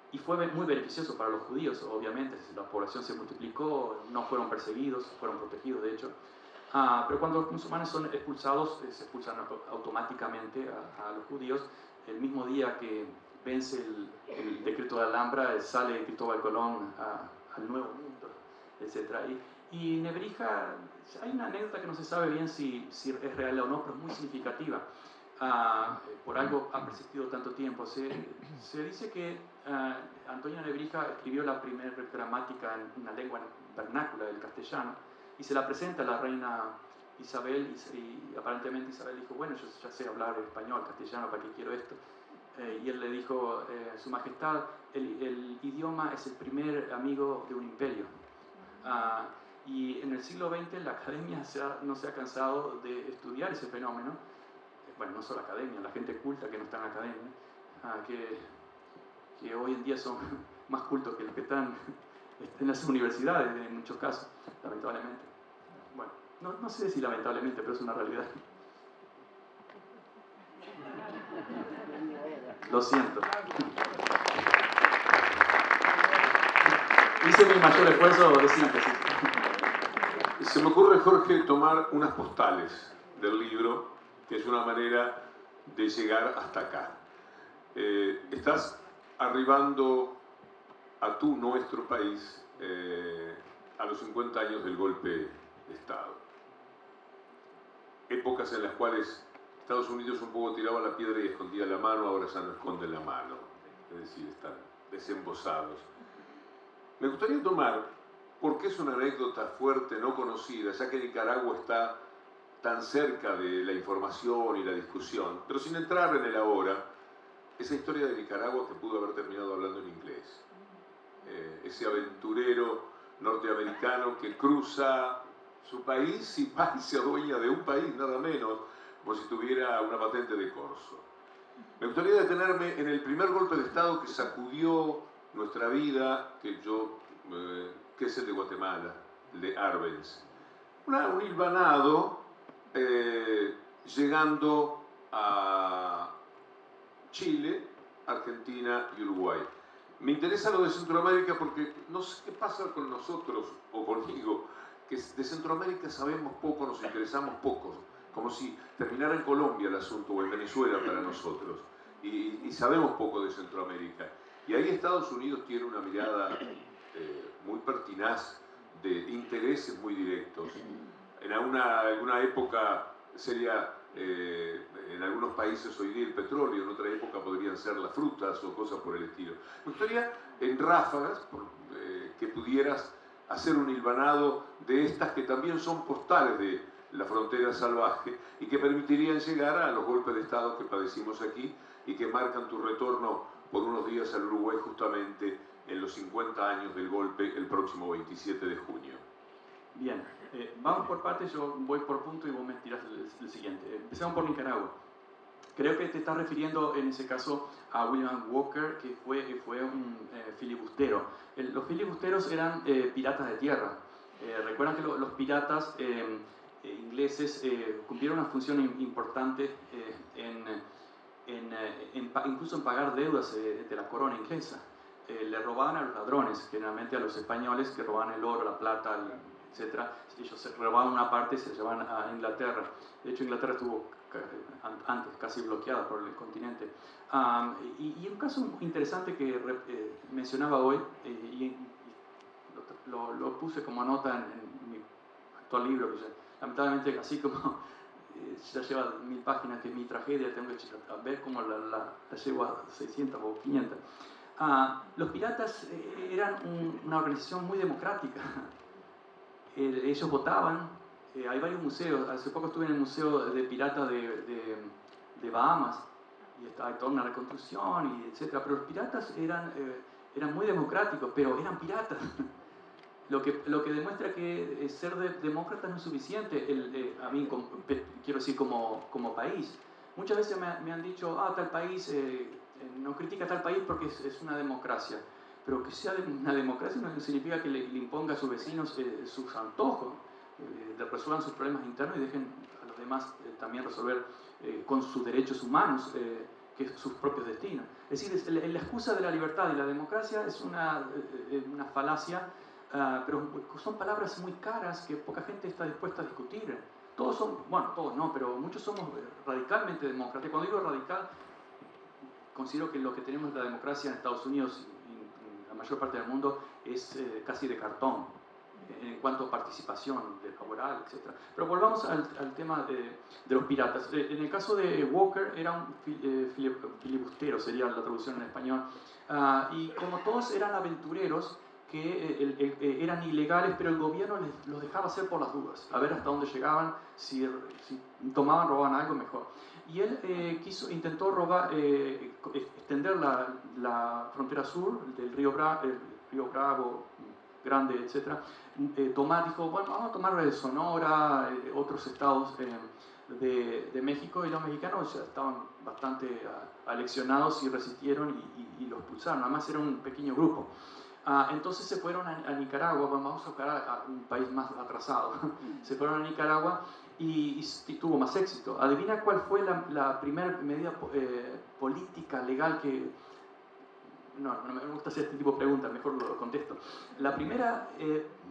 y fue muy beneficioso para los judíos, obviamente. La población se multiplicó, no fueron perseguidos, fueron protegidos de hecho. Pero cuando los musulmanes son expulsados, se expulsan automáticamente a los judíos. El mismo día que vence el decreto de Alhambra, sale Cristóbal Colón al Nuevo Mundo, etc. Y Nebrija, hay una anécdota que no se sabe bien si es real o no, pero es muy significativa. Por algo ha persistido tanto tiempo. Se dice que Antonio Nebrija escribió la primera gramática en una lengua vernácula del castellano y se la presenta a la reina Isabel, y aparentemente Isabel dijo, bueno, yo ya sé hablar español, castellano, ¿para qué quiero esto? Y él le dijo, Su Majestad, el idioma es el primer amigo de un imperio. Y en el siglo XX la academia no se ha cansado de estudiar ese fenómeno. Bueno, no solo la academia, la gente culta que no está en la academia, que hoy en día son más cultos que los que están en las universidades en muchos casos, lamentablemente. Bueno, no sé si lamentablemente, pero es una realidad. Lo siento. Hice mi mayor esfuerzo de síntesis. Se me ocurre, Jorge, tomar unas postales del libro, que es una manera de llegar hasta acá. Estás arribando a nuestro país, a los 50 años del golpe de Estado. Épocas en las cuales Estados Unidos un poco tiraba la piedra y escondía la mano, ahora ya no esconde la mano. Es decir, están desembosados. Me gustaría tomar, porque es una anécdota fuerte, no conocida, ya que Nicaragua está tan cerca de la información y la discusión, pero sin entrar en el ahora, esa historia de Nicaragua que pudo haber terminado hablando en inglés. Ese aventurero norteamericano que cruza su país y va y se adueña de un país, nada menos, como si tuviera una patente de corso. Me gustaría detenerme en el primer golpe de Estado que sacudió nuestra vida, que es el de Guatemala, el de Arbenz. Un hilvanado llegando a Chile, Argentina y Uruguay. Me interesa lo de Centroamérica porque no sé qué pasa con nosotros, o conmigo, que de Centroamérica sabemos poco, nos interesamos poco, como si terminara en Colombia el asunto, o en Venezuela para nosotros, y sabemos poco de Centroamérica. Y ahí Estados Unidos tiene una mirada muy pertinaz, de intereses muy directos. En alguna época sería, en algunos países hoy día el petróleo, en otra época podrían ser las frutas o cosas por el estilo. Me gustaría, en ráfagas, que pudieras hacer un hilvanado de estas que también son postales de la frontera salvaje y que permitirían llegar a los golpes de Estado que padecimos aquí y que marcan tu retorno por unos días al Uruguay justamente en los 50 años del golpe el próximo 27 de junio. Bien, vamos por partes, yo voy por punto y vos me tirás el siguiente. Empezamos por Nicaragua. Creo que te estás refiriendo en ese caso a William Walker, que fue un filibustero. Los filibusteros eran piratas de tierra. Recuerdan que los piratas ingleses cumplieron una función importante incluso en pagar deudas de la corona inglesa. Le robaban a los ladrones, generalmente a los españoles que robaban el oro, la plata, etc. Ellos se robaban una parte y se llevaban a Inglaterra. De hecho, Inglaterra estuvo antes casi bloqueada por el continente. Y un caso interesante que mencionaba hoy, y lo puse como nota en mi actual libro, que ya, lamentablemente, así como ya lleva 1000 páginas, que es mi tragedia, tengo que ver cómo la llevo a 600 o 500. Los piratas eran una organización muy democrática. Ellos votaban. Hay varios museos. Hace poco estuve en el Museo de Piratas de Bahamas y hay toda una reconstrucción, etc. Pero los piratas eran muy democráticos, pero eran piratas. lo que demuestra que ser demócrata no es suficiente, a mí, quiero decir, como país. Muchas veces me han dicho, tal país no critica a tal país porque es una democracia. Pero que sea una democracia no significa que le imponga a sus vecinos sus antojos, resuelvan sus problemas internos y dejen a los demás también resolver con sus derechos humanos que sus propios destinos. Es decir, la excusa de la libertad y la democracia es una falacia, pero son palabras muy caras que poca gente está dispuesta a discutir. Todos son, bueno, todos no, pero muchos somos radicalmente demócratas. Cuando digo radical, considero que lo que tenemos la democracia en Estados Unidos y en la mayor parte del mundo es casi de cartón en cuanto a participación laboral, etc. Pero volvamos al tema de los piratas. En el caso de Walker era un filibustero, sería la traducción en español, y como todos eran aventureros que eran ilegales, pero el gobierno los dejaba hacer por las dudas, a ver hasta dónde llegaban, si tomaban, robaban algo mejor. Y él intentó extender la frontera sur del río Bravo, Grande, etc. Dijo, bueno, vamos a tomar Sonora, otros estados de México, y los mexicanos ya estaban bastante aleccionados y resistieron y los expulsaron. Además era un pequeño grupo. Entonces se fueron a Nicaragua, vamos a buscar a un país más atrasado. Se fueron a Nicaragua y tuvo más éxito. Adivina cuál fue la primera medida política, legal que... No me gusta hacer este tipo de preguntas, mejor lo contesto. La primera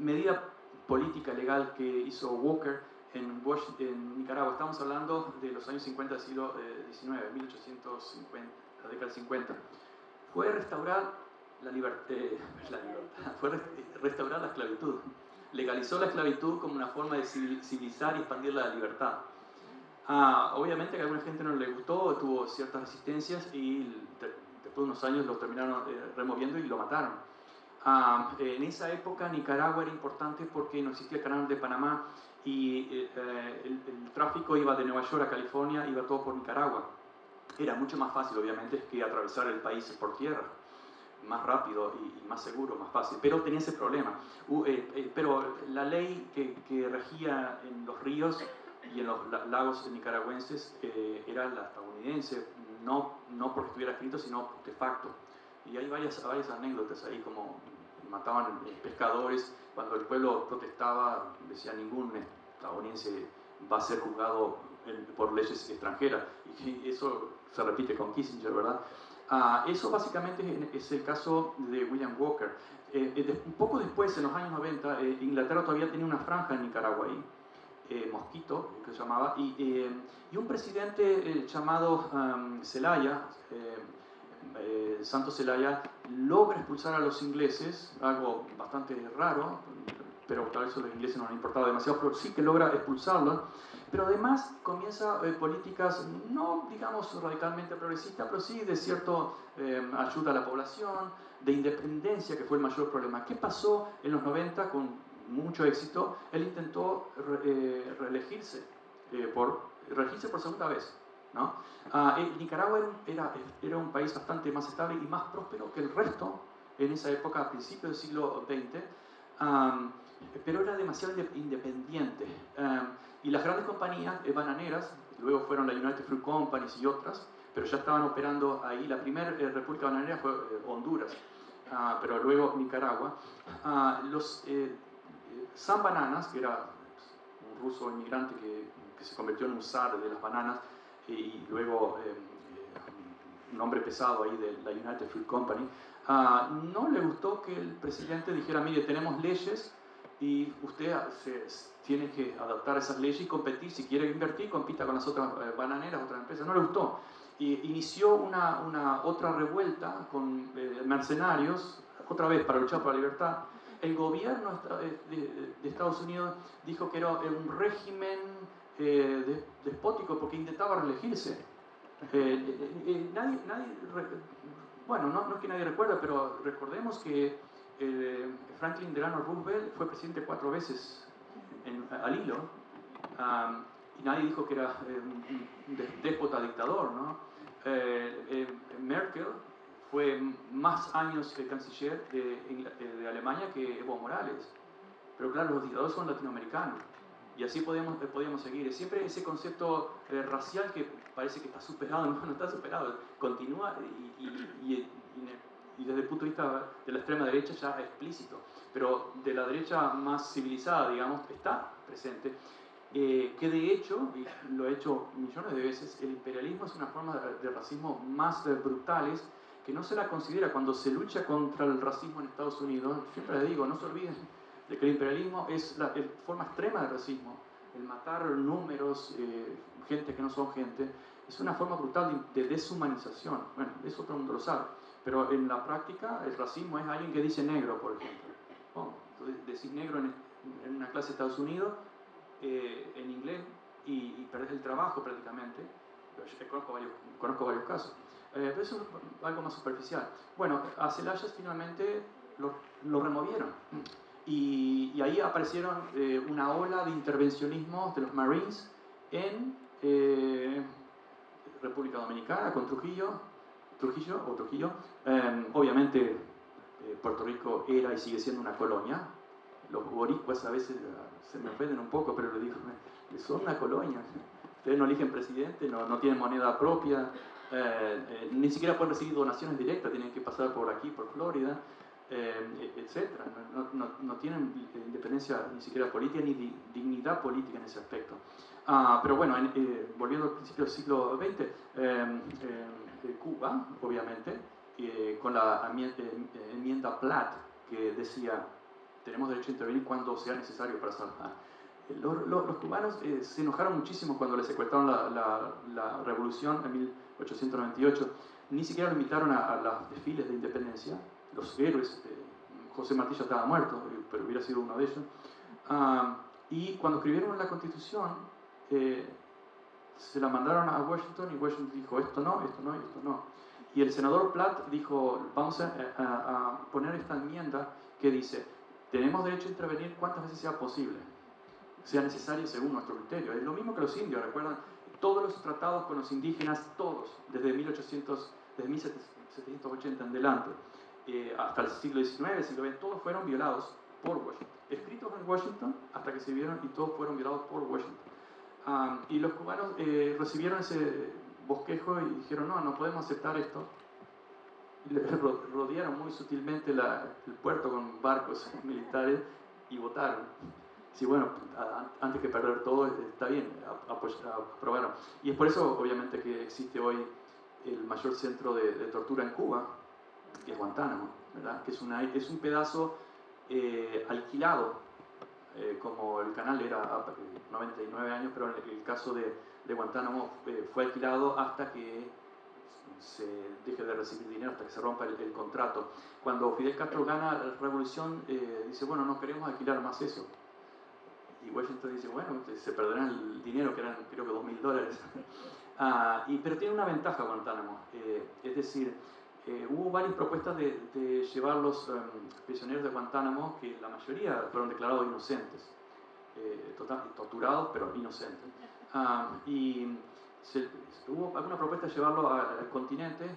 medida política, legal que hizo Walker en Nicaragua, estamos hablando de los años 50 del siglo XIX, 1850, la década del 50, fue restaurar fue restaurar la esclavitud. Legalizó la esclavitud como una forma de civilizar y expandir la libertad. Obviamente que a alguna gente no le gustó, tuvo ciertas resistencias y después de unos años lo terminaron removiendo y lo mataron. En esa época Nicaragua era importante porque no existía el canal de Panamá y el tráfico iba de Nueva York a California, iba todo por Nicaragua. Era mucho más fácil, obviamente, que atravesar el país por tierra. Más rápido y más seguro, más fácil, pero tenía ese problema. Pero la ley que regía en los ríos y en los lagos nicaragüenses era la estadounidense, no porque estuviera escrito, sino de facto. Y hay varias anécdotas ahí, como mataban pescadores, cuando el pueblo protestaba, decía ningún estadounidense va a ser juzgado por leyes extranjeras, y eso se repite con Kissinger, ¿verdad? Eso básicamente es el caso de William Walker. Un poco después, en los años 90, Inglaterra todavía tenía una franja en Nicaragua ahí, Mosquito, que se llamaba, y un presidente llamado Zelaya, Santos Zelaya, logra expulsar a los ingleses, algo bastante raro, pero tal vez a los ingleses no les importaba demasiado, pero sí que logra expulsarlos. Pero además comienza políticas, no digamos radicalmente progresistas, pero sí de cierta ayuda a la población, de independencia, que fue el mayor problema. ¿Qué pasó en los 90 con mucho éxito? Él intentó reelegirse por segunda vez, ¿no? Nicaragua era un país bastante más estable y más próspero que el resto en esa época, a principios del siglo XX, pero era demasiado independiente. Y las grandes compañías bananeras, luego fueron la United Fruit Company y otras, pero ya estaban operando ahí. La primera república bananera fue Honduras, pero luego Nicaragua. San Bananas, que era un ruso inmigrante que se convirtió en un zar de las bananas, y luego un hombre pesado ahí de la United Fruit Company, no le gustó que el presidente dijera, mire, tenemos leyes y usted tiene que adaptar esas leyes y competir. Si quiere invertir, compita con las otras bananeras, otras empresas. No le gustó. Inició otra revuelta con mercenarios, otra vez para luchar por la libertad. El gobierno de Estados Unidos dijo que era un régimen despótico porque intentaba reelegirse. Bueno, no es que nadie recuerda, pero recordemos que Franklin Delano Roosevelt fue presidente 4 veces al hilo, y nadie dijo que era un déspota dictador, ¿no? Merkel fue más años canciller de Alemania que Evo Morales. pero claro, los dictadores son latinoamericanos. Y así podíamos seguir. Siempre ese concepto racial que parece que está superado, no está superado, continúa y desde el punto de vista de la extrema derecha ya es explícito, pero de la derecha más civilizada, digamos, está presente. Que de hecho, y lo he hecho millones de veces, el imperialismo es una forma de racismo más brutales que no se la considera cuando se lucha contra el racismo en Estados Unidos. Siempre le digo, no se olviden de que el imperialismo es la forma extrema de racismo. El matar números, gente que no son gente, es una forma brutal de deshumanización. Bueno, eso todo el mundo lo sabe. Pero en la práctica, el racismo es alguien que dice negro, por ejemplo. Oh, entonces, decís negro en una clase de Estados Unidos, en inglés, y perdés el trabajo prácticamente. Conozco varios casos. Pero eso es algo más superficial. Bueno, a Zelaya finalmente lo removieron. Y ahí aparecieron una ola de intervencionismo de los Marines en República Dominicana, con Trujillo. Obviamente Puerto Rico era y sigue siendo una colonia. Los boricuas a veces se me ofenden un poco, pero les digo, son una colonia. Ustedes no eligen presidente, no tienen moneda propia, ni siquiera pueden recibir donaciones directas, tienen que pasar por aquí, por Florida, etc. No tienen independencia ni siquiera política ni dignidad política en ese aspecto. Pero bueno, volviendo al principio del siglo XX, Cuba, obviamente, con la enmienda Platt, que decía tenemos derecho a intervenir cuando sea necesario para salvar. Los cubanos se enojaron muchísimo cuando les secuestraron la revolución en 1898. Ni siquiera lo invitaron a los desfiles de independencia. Los héroes, José Martí ya estaba muerto, pero hubiera sido uno de ellos. Y cuando escribieron la Constitución, se la mandaron a Washington y Washington dijo esto no, esto no y esto no. Y el senador Platt dijo, vamos a poner esta enmienda que dice, tenemos derecho a intervenir cuantas veces sea posible, sea necesario según nuestro criterio. Es lo mismo que los indios, ¿recuerdan? Todos los tratados con los indígenas, todos, desde 1780 en adelante, hasta el siglo XIX, siglo XX, todos fueron violados por Washington. Escritos en Washington hasta que se vieron y todos fueron violados por Washington. Y los cubanos recibieron ese bosquejo y dijeron, no podemos aceptar esto. Y rodearon muy sutilmente el puerto con barcos militares y votaron. Sí, bueno, antes que perder todo, está bien, aprobaron. Y es por eso, obviamente, que existe hoy el mayor centro de tortura en Cuba, que es Guantánamo, ¿verdad? Que es un pedazo alquilado, como el canal era 99 años, pero en el caso de Guantánamo fue alquilado hasta que se deje de recibir dinero, hasta que se rompa el contrato. Cuando Fidel Castro gana la revolución, dice, bueno, no queremos alquilar más eso. Y Washington dice, bueno, se perderán el dinero, que eran creo que $2.000. Pero tiene una ventaja Guantánamo, es decir, hubo varias propuestas de llevar los prisioneros de Guantánamo, que la mayoría fueron declarados inocentes, torturados pero inocentes. Hubo alguna propuesta de llevarlo al continente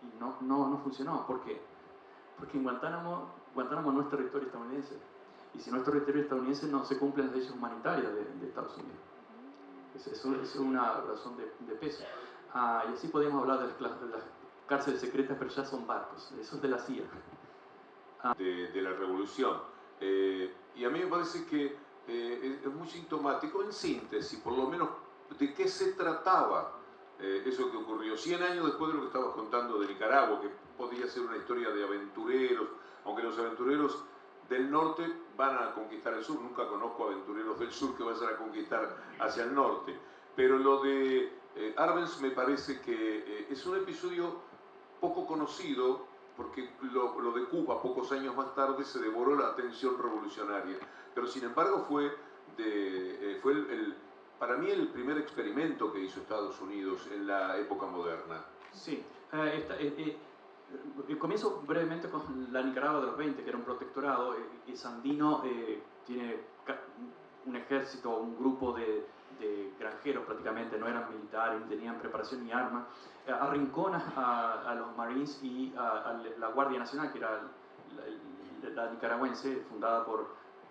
y no funcionó. ¿Por qué? Porque en Guantánamo no es territorio estadounidense. Y si no es territorio estadounidense, no se cumplen las leyes humanitarias de Estados Unidos. Eso es una razón de peso. Y así podemos hablar de las cárceles secretas, pero ya son barcos. Eso es de la CIA. De la revolución. Y a mí me parece que es muy sintomático, en síntesis, por lo menos, de qué se trataba eso que ocurrió 100 años después de lo que estabas contando de Nicaragua, que podría ser una historia de aventureros, aunque los aventureros del norte van a conquistar el sur. Nunca conozco aventureros del sur que vayan a conquistar hacia el norte. Pero lo de Arbenz me parece que es un episodio poco conocido, porque lo de Cuba, pocos años más tarde, se devoró la atención revolucionaria. Pero sin embargo fue para mí el primer experimento que hizo Estados Unidos en la época moderna. Sí. Comienzo brevemente con la Nicaragua de los 20, que era un protectorado, y Sandino tiene un ejército, un grupo de granjeros prácticamente, no eran militares, ni tenían preparación ni armas, arrincona a los Marines y a la Guardia Nacional, que era la nicaragüense, fundada por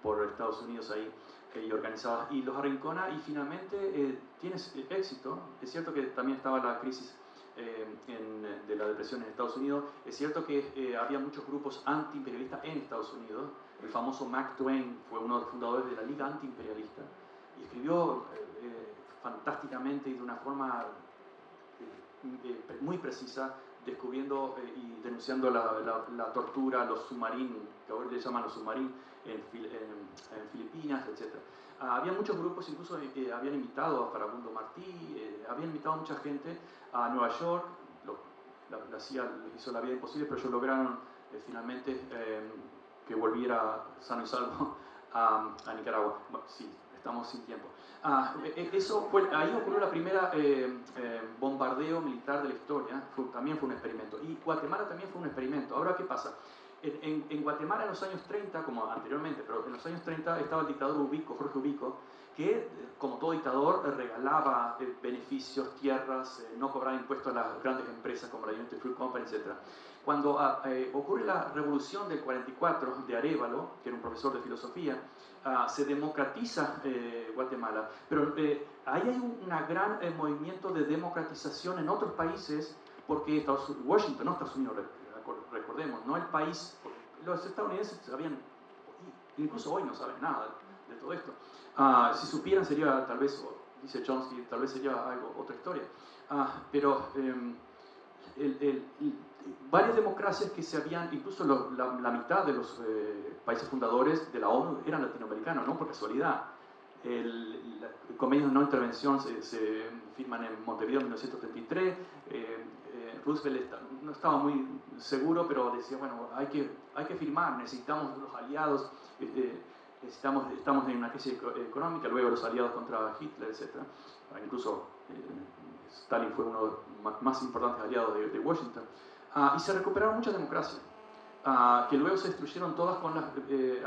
por Estados Unidos ahí y organizadas, y los arrincona y finalmente tienes éxito. Es cierto que también estaba la crisis de la depresión en Estados Unidos. Es cierto que había muchos grupos antiimperialistas en Estados Unidos. El famoso Mark Twain fue uno de los fundadores de la Liga Antiimperialista y escribió fantásticamente y de una forma muy precisa, descubriendo y denunciando la tortura, los submarinos, que ahora le llaman los submarinos, en Filipinas, etc. Había muchos grupos, incluso habían invitado a Farabundo Martí, habían invitado a mucha gente a Nueva York. La CIA hizo la vida imposible, pero ellos lograron finalmente que volviera sano y salvo a Nicaragua. Bueno, sí, estamos sin tiempo. Ahí ocurrió la primera bombardeo militar de la historia, también fue un experimento. Y Guatemala también fue un experimento. Ahora, ¿qué pasa? En Guatemala en los años 30, como anteriormente, pero en los años 30 estaba el dictador Ubico, Jorge Ubico, que como todo dictador regalaba beneficios, tierras, no cobraba impuestos a las grandes empresas como la United Fruit Company, etc. Cuando ocurre la revolución del 44 de Arévalo, que era un profesor de filosofía, se democratiza Guatemala, pero ahí hay un gran movimiento de democratización en otros países, porque Washington, no Estados Unidos, recordemos, no el país, los estadounidenses sabían, incluso hoy no saben nada de todo esto. Si supieran sería tal vez, dice Chomsky, tal vez sería otra historia. Pero varias democracias que se habían, incluso la mitad de los países fundadores de la ONU eran latinoamericanos, no por casualidad. Convenios de no intervención se firman en Montevideo en 1933. Roosevelt no estaba muy seguro, pero decía, bueno, hay que firmar, necesitamos los aliados, estamos en una crisis económica, luego los aliados contra Hitler, etc. Incluso Stalin fue uno de los más importantes aliados de Washington. Y se recuperaron muchas democracias, que luego se destruyeron todas con las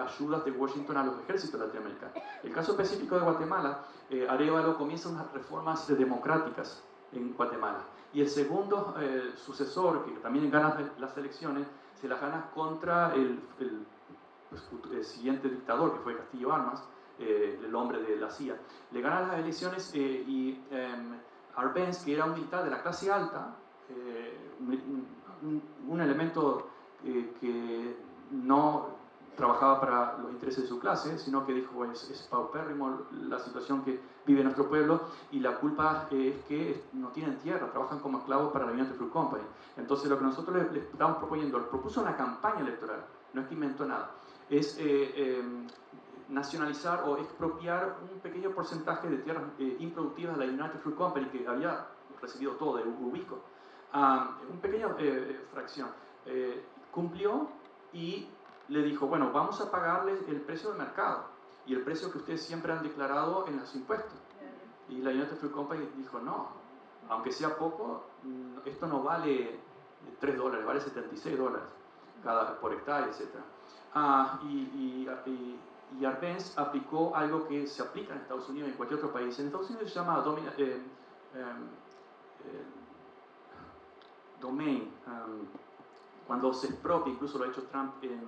ayudas de Washington a los ejércitos latinoamericanos. El caso específico de Guatemala, Arévalo comienza unas reformas democráticas en Guatemala. Y el segundo sucesor, que también gana las elecciones, se las gana contra el siguiente dictador, que fue Castillo Armas, el hombre de la CIA. Le gana las elecciones y Arbenz, que era un militar de la clase alta, un elemento que no trabajaba para los intereses de su clase, sino que dijo, es paupérrimo la situación que vive nuestro pueblo y la culpa es que no tienen tierra, trabajan como esclavos para la United Fruit Company. Entonces lo que nosotros le estamos proponiendo, le propuso una campaña electoral, no es que inventó nada, es nacionalizar o expropiar un pequeño porcentaje de tierras improductivas de la United Fruit Company, que había recibido todo de Ubico. Una pequeña fracción. Cumplió y le dijo, bueno, vamos a pagarles el precio del mercado y el precio que ustedes siempre han declarado en los impuestos. Y la United Fruit Company dijo, no, aunque sea poco, esto no vale $3, vale $76 por hectárea, etc. Y Arbenz aplicó algo que se aplica en Estados Unidos y en cualquier otro país. En Estados Unidos se llama domain, cuando se expropia, incluso lo ha hecho Trump en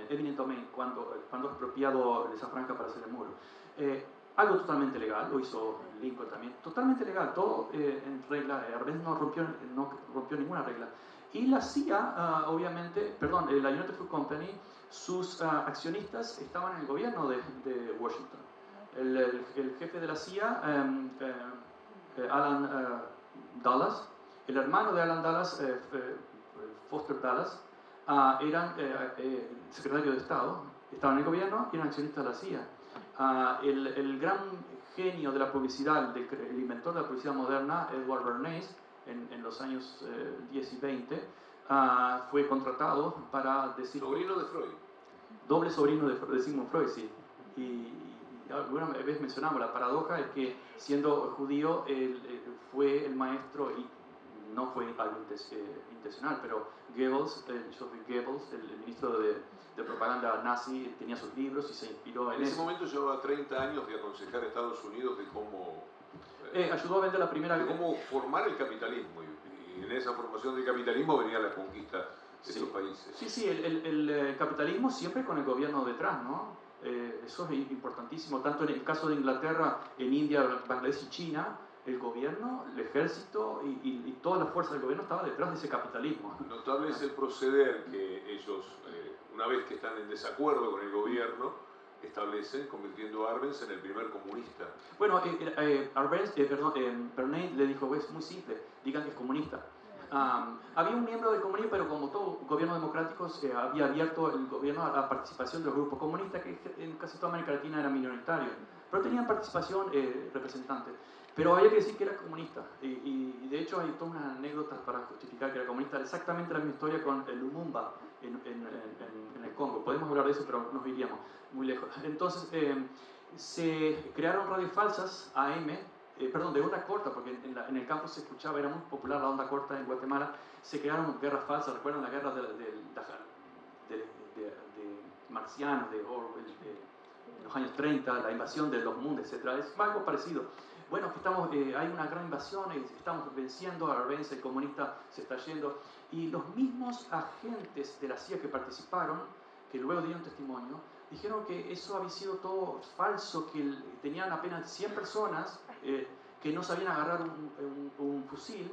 eminent domain, cuando ha expropiado esa franja para hacer el muro. Algo totalmente legal, lo hizo Lincoln también, totalmente legal, todo en regla. Arbenz no rompió ninguna regla. Y la CIA, obviamente, la United Fruit Company, sus accionistas estaban en el gobierno de Washington. El jefe de la CIA, Alan Dulles, el hermano de Alan Dulles, Foster Dulles, eran secretarios de Estado, estaban en el gobierno y eran accionistas de la CIA. El gran genio de la publicidad, el inventor de la publicidad moderna, Edward Bernays, en los años 10 y 20, fue contratado para decir... Sobrino de Freud. Doble sobrino de Sigmund Freud, sí. Y alguna vez mencionamos, la paradoja es que siendo judío, él fue el maestro, y no fue algo intencional, pero Goebbels, Joseph Goebbels, el ministro de propaganda nazi, tenía sus libros y se inspiró en ese momento llevaba 30 años de aconsejar a Estados Unidos de cómo... ayudó a vender la primera... de cómo formar el capitalismo, y en esa formación del capitalismo venía la conquista de estos países. Sí, el capitalismo siempre con el gobierno detrás, ¿no? Eso es importantísimo, tanto en el caso de Inglaterra, en India, Bangladesh y China, el gobierno, el ejército y toda la fuerza del gobierno estaba detrás de ese capitalismo. Notable es el proceder que ellos, una vez que están en desacuerdo con el gobierno, establecen, convirtiendo a Arbenz en el primer comunista. Bueno, Bernays le dijo, es muy simple, digan que es comunista. Había un miembro del comunismo, pero como todo gobierno democrático, se había abierto el gobierno a la participación de los grupos comunistas, que en casi toda América Latina eran minoritarios, pero tenían participación representante. Pero había que decir que era comunista, y de hecho hay toda una anécdota para justificar que era comunista, exactamente la misma historia con el Lumumba en el Congo. Podemos hablar de eso, pero nos iríamos muy lejos. Entonces, se crearon radios falsas, AM, de onda corta, porque en el campo se escuchaba, era muy popular la onda corta en Guatemala. Se crearon guerras falsas, ¿recuerdan la guerra de marcianos, de Orwell, en los años 30, la invasión de los mundos, etc.? Es algo parecido. Bueno, hay una gran invasión, estamos venciendo, Arbenz, el comunista, se está yendo, y los mismos agentes de la CIA que participaron, que luego dieron testimonio, dijeron que eso había sido todo falso, que tenían apenas 100 personas que no sabían agarrar un fusil,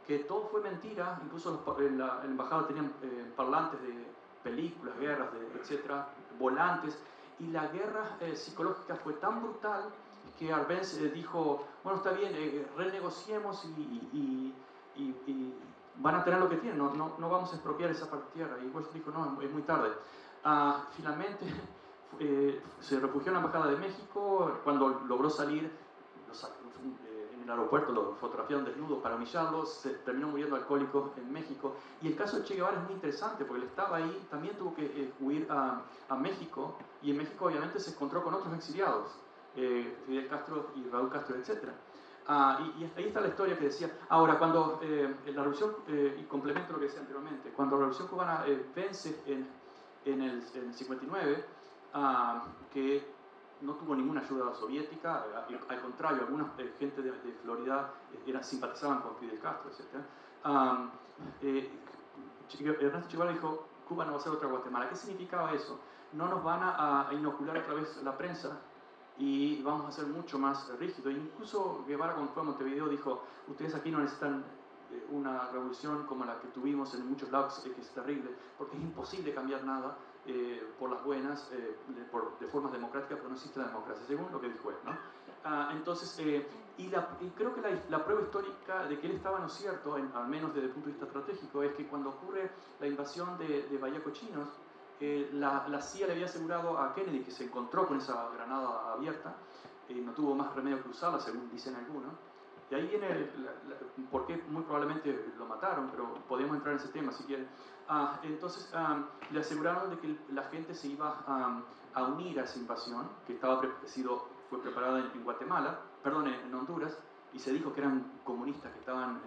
que todo fue mentira, incluso en la embajada tenían parlantes de películas, guerras, etcétera, volantes, y la guerra psicológica fue tan brutal que Arbenz dijo, bueno, está bien, renegociemos y van a tener lo que tienen, no vamos a expropiar esa tierra. Y Bush dijo, no, es muy tarde. Finalmente se refugió en la Embajada de México. Cuando logró salir, en el aeropuerto lo fotografiaron desnudo para humillarlo, se terminó muriendo alcohólico en México. Y el caso de Che Guevara es muy interesante porque él estaba ahí, también tuvo que huir a México, y en México obviamente se encontró con otros exiliados, Fidel Castro y Raúl Castro, etc. Y ahí está la historia que decía. Ahora, cuando la revolución, y complemento lo que decía anteriormente, cuando la revolución cubana vence en el 59, que no tuvo ninguna ayuda soviética, al contrario, algunas gente de Florida simpatizaban con Fidel Castro, etc. Ernesto Che Guevara dijo, Cuba no va a ser otra Guatemala. ¿Qué significaba eso? No nos van a inocular otra vez la prensa y vamos a ser mucho más rígidos. Incluso Guevara, cuando fue a Montevideo, dijo, ustedes aquí no necesitan una revolución como la que tuvimos en muchos lados, que es terrible, porque es imposible cambiar nada por las buenas, de formas democráticas, pero no existe la democracia, según lo que dijo él, ¿no? Entonces, y creo que la prueba histórica de que él estaba no cierto, al menos desde el punto de vista estratégico, es que cuando ocurre la invasión de Bahía Cochinos, la CIA le había asegurado a Kennedy, que se encontró con esa granada abierta, no tuvo más remedio que usarla, según dicen algunos. Y ahí viene por qué muy probablemente lo mataron, pero podemos entrar en ese tema si quieren. Entonces le aseguraron de que la gente se iba a unir a esa invasión, que fue preparada en Guatemala, perdón, en Honduras, y se dijo que eran comunistas que estaban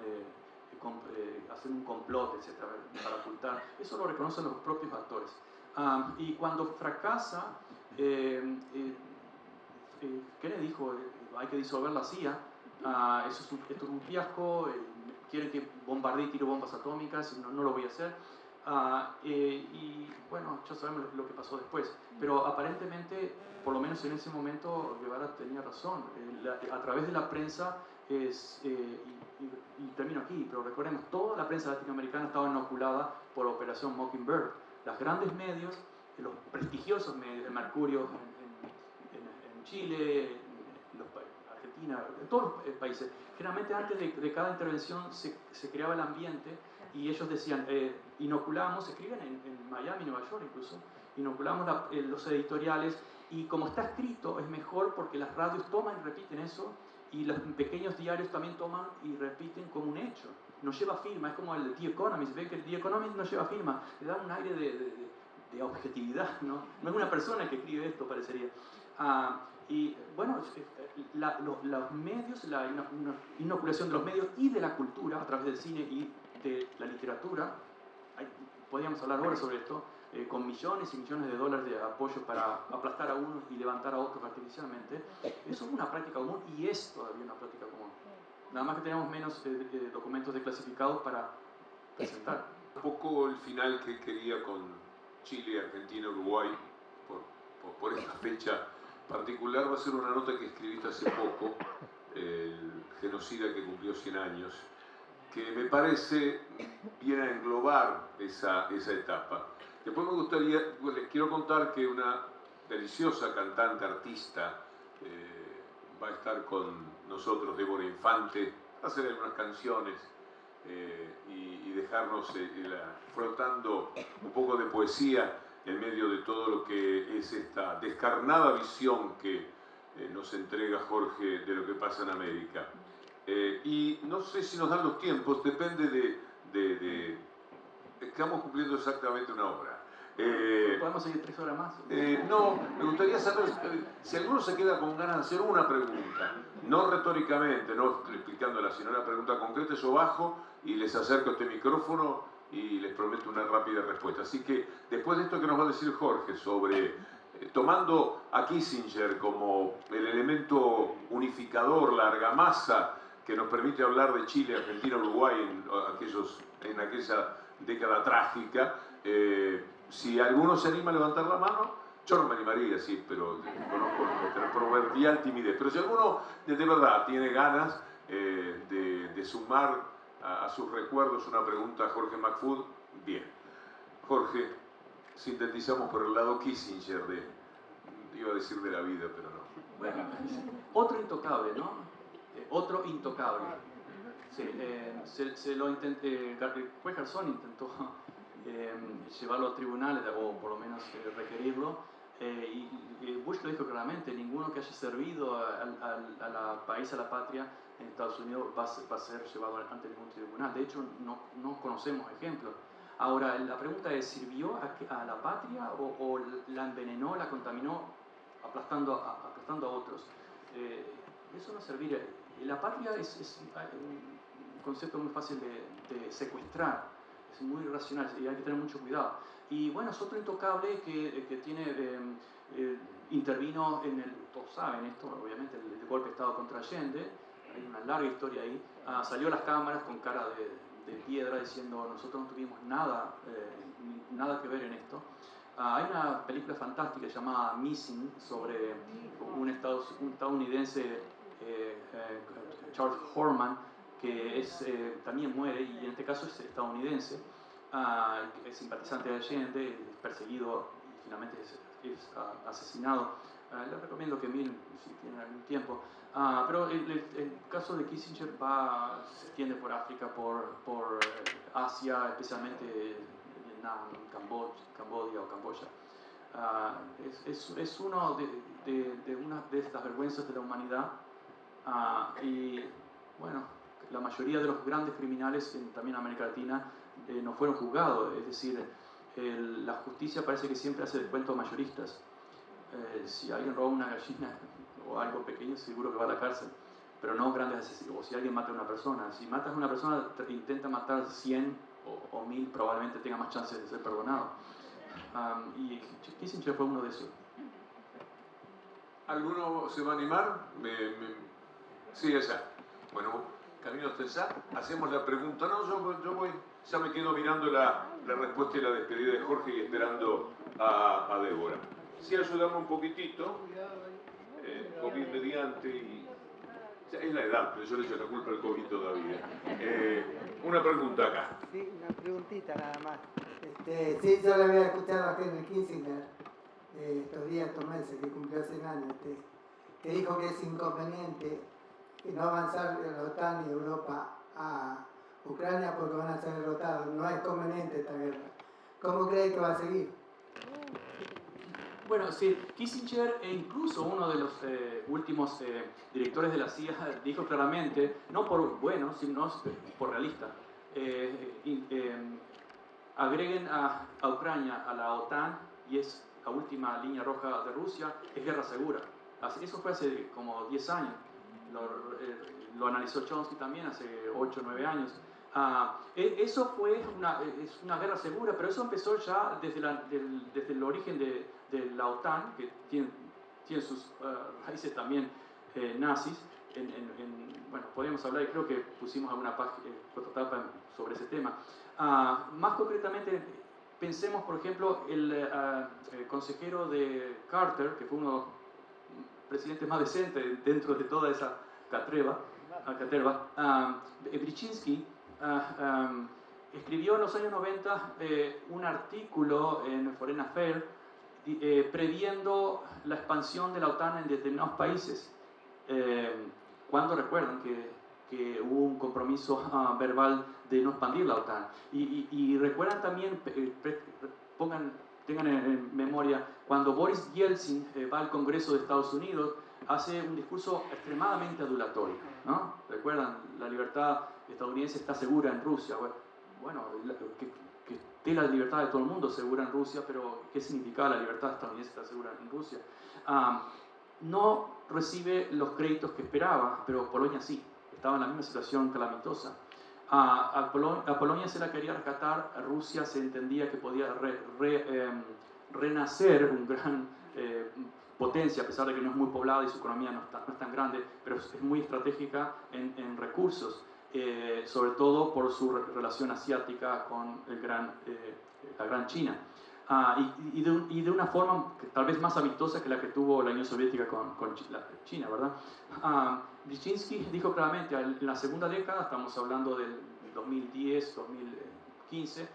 haciendo un complot, etcétera, para ocultar. Eso lo reconocen los propios actores. Y cuando fracasa, Kennedy dijo, hay que disolver la CIA, esto es un fiasco, quieren que bombardee y tire bombas atómicas, no lo voy a hacer. Y bueno, ya sabemos lo que pasó después, pero aparentemente, por lo menos en ese momento, Guevara tenía razón. A través de la prensa, y termino aquí, pero recordemos, toda la prensa latinoamericana estaba inoculada por Operación Mockingbird. Los grandes medios, los prestigiosos medios, el Mercurio en Chile, Argentina, en todos los países, generalmente antes de cada intervención se creaba el ambiente, y ellos decían, inoculamos, escriben en Miami, Nueva York incluso, inoculamos los editoriales, y como está escrito es mejor porque las radios toman y repiten eso, y los pequeños diarios también toman y repiten como un hecho. No lleva firma, es como el The Economist. Ven que el The Economist no lleva firma, le da un aire de objetividad, ¿no? No es una persona que escribe esto, parecería. Y bueno, los medios, la inoculación de los medios y de la cultura a través del cine y de la literatura, podríamos hablar ahora sobre esto, con millones y millones de dólares de apoyo para aplastar a unos y levantar a otros artificialmente. Eso es una práctica común, y es todavía una práctica común. Nada más que tenemos menos documentos desclasificados para presentar. Un poco el final que quería con Chile, Argentina, Uruguay, por por esta fecha particular va a ser una nota que escribiste hace poco, el genocida que cumplió 100 años, que me parece viene a englobar esa etapa. Después me gustaría, les quiero contar que una deliciosa cantante, artista, va a estar con nosotros, Débora Infante, a hacer algunas canciones y dejarnos frotando un poco de poesía en medio de todo lo que es esta descarnada visión que nos entrega Jorge de lo que pasa en América. Y no sé si nos dan los tiempos, depende de estamos cumpliendo exactamente una hora. ¿Podemos seguir 3 horas más? No, me gustaría saber si alguno se queda con ganas de hacer una pregunta, no retóricamente, no explicándola, sino una pregunta concreta. Yo bajo y les acerco este micrófono y les prometo una rápida respuesta. Así que después de esto que nos va a decir Jorge sobre tomando a Kissinger como el elemento unificador, la argamasa que nos permite hablar de Chile, Argentina, Uruguay en aquella década trágica, si alguno se anima a levantar la mano, yo no me animaría, sí, pero conozco nuestra proverbial timidez. Pero si alguno de verdad tiene ganas de sumar a sus recuerdos una pregunta a Jorge McFood, bien. Jorge, sintetizamos por el lado Kissinger iba a decir de la vida, pero no. Bueno, otro intocable, ¿no? Otro intocable. Sí, se lo intenté, juez Garzón intentó llevarlo a tribunales, o por lo menos requerirlo, y Bush lo dijo claramente: ninguno que haya servido al país, a la patria en Estados Unidos va a ser llevado ante ningún tribunal. De hecho, no conocemos ejemplos. Ahora, la pregunta es: ¿sirvió a la patria o la envenenó, la contaminó, aplastando a otros? Eso no serviría. La patria es un concepto muy fácil de secuestrar, es muy irracional y hay que tener mucho cuidado. Y bueno, es otro intocable que intervino en todos saben esto, obviamente, el golpe de Estado contra Allende. Hay una larga historia ahí. Salió a las cámaras con cara de piedra diciendo: nosotros no tuvimos nada que ver en esto. Hay una película fantástica llamada Missing sobre un estadounidense, Charles Horman, que también muere, y en este caso es estadounidense, es simpatizante de Allende, es perseguido y finalmente es asesinado. Les recomiendo que miren si tienen algún tiempo. Pero el caso de Kissinger se extiende por África, por Asia, especialmente Vietnam, Camboya o Camboya. Es uno de una de estas vergüenzas de la humanidad. Y bueno, la mayoría de los grandes criminales también en América Latina no fueron juzgados. Es decir, la justicia parece que siempre hace descuentos mayoristas. Si alguien roba una gallina o algo pequeño, seguro que va a la cárcel, pero no grandes asesinos. O si alguien mata a una persona, si matas a una persona, intenta matar 100 o 1000, probablemente tenga más chances de ser perdonado. Y Kissinger fue uno de esos. ¿Alguno se va a animar? Sí, esa. Bueno, camino hasta esa. Hacemos la pregunta. No, yo voy. Ya me quedo mirando la respuesta y la despedida de Jorge y esperando a Débora. Sí, ayudamos un poquitito. COVID mediante y... Es la edad, pero yo le echo la culpa al COVID todavía. Una pregunta acá. Sí, una preguntita nada más. Sí, yo le había escuchado a Henry Kissinger estos meses, que cumplió 100 años, que dijo que es inconveniente no avanzar de la OTAN y Europa a Ucrania porque van a ser derrotados. No es conveniente esta guerra. ¿Cómo cree que va a seguir? Bueno, sí, Kissinger e incluso uno de los últimos directores de la CIA dijo claramente, no por bueno, sino por realista, agreguen a Ucrania a la OTAN y es la última línea roja de Rusia, es guerra segura. Eso fue hace como 10 años, lo analizó Chomsky también hace 8 o 9 años. Eso es una guerra segura, pero eso empezó ya desde el origen de la OTAN, que tiene sus raíces también nazis. Bueno, podríamos hablar, y creo que pusimos alguna tapa sobre ese tema. Más concretamente, pensemos, por ejemplo, el consejero de Carter, que fue uno de los presidentes más decentes dentro de toda esa caterva, Brzezinski, escribió en los años 90 un artículo en Foreign Affairs previendo la expansión de la OTAN en determinados países. Cuando recuerdan que hubo un compromiso verbal de no expandir la OTAN. Y recuerdan también, tengan en memoria, cuando Boris Yeltsin va al Congreso de Estados Unidos, hace un discurso extremadamente adulatorio, ¿no? Recuerdan, la libertad estadounidense está segura en Rusia. Bueno, que esté la libertad de todo el mundo segura en Rusia, pero ¿qué significa la libertad estadounidense está segura en Rusia? No recibe los créditos que esperaba, pero Polonia sí, estaba en la misma situación calamitosa. A Polonia se la quería rescatar, a Rusia se entendía que podía renacer un gran potencia, a pesar de que no es muy poblada y su economía no es tan grande, pero es muy estratégica en recursos, sobre todo por su relación asiática con la Gran China. Y de una forma que tal vez más amistosa que la que tuvo la Unión Soviética con China, ¿verdad? Brzezinski dijo claramente, en la segunda década, estamos hablando del 2010, 2015,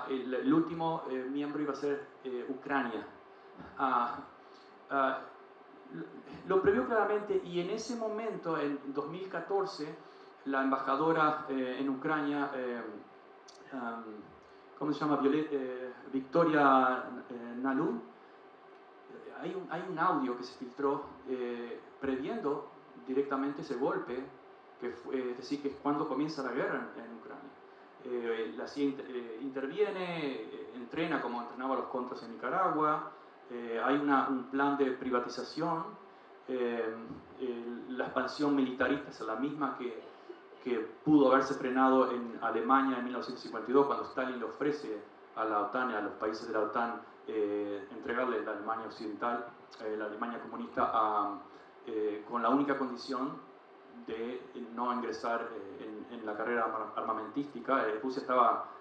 el último miembro iba a ser Ucrania. Lo previó claramente, y en ese momento, en 2014, la embajadora en Ucrania, ¿cómo se llama? Victoria Nalum, hay un audio que se filtró previendo directamente ese golpe, es decir, que es cuando comienza la guerra en Ucrania. La CIA interviene, entrena como entrenaba a los contras en Nicaragua, hay un plan de privatización, la expansión militarista es la misma que pudo haberse frenado en Alemania en 1952, cuando Stalin le ofrece a la OTAN y a los países de la OTAN entregarle la Alemania occidental, la Alemania comunista, con la única condición de no ingresar en la carrera armamentística. Rusia estaba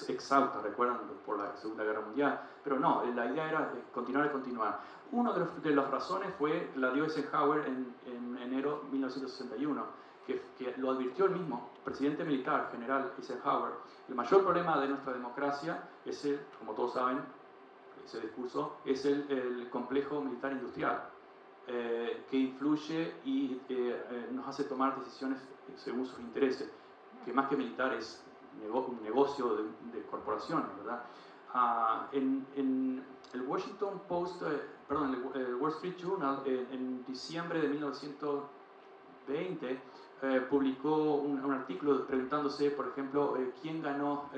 exhausta, recuerdan, por la Segunda Guerra Mundial, pero no, la idea era continuar y continuar. Una de las razones fue, la dio Eisenhower en enero de 1961, que lo advirtió el mismo presidente militar, general Eisenhower. El mayor problema de nuestra democracia es como todos saben, ese discurso, es el complejo militar industrial, que influye y nos hace tomar decisiones según sus intereses, que más que militar es un negocio de corporaciones, ¿verdad? En el Washington Post, el Wall Street Journal, en diciembre de 1920, publicó un artículo preguntándose, por ejemplo, quién ganó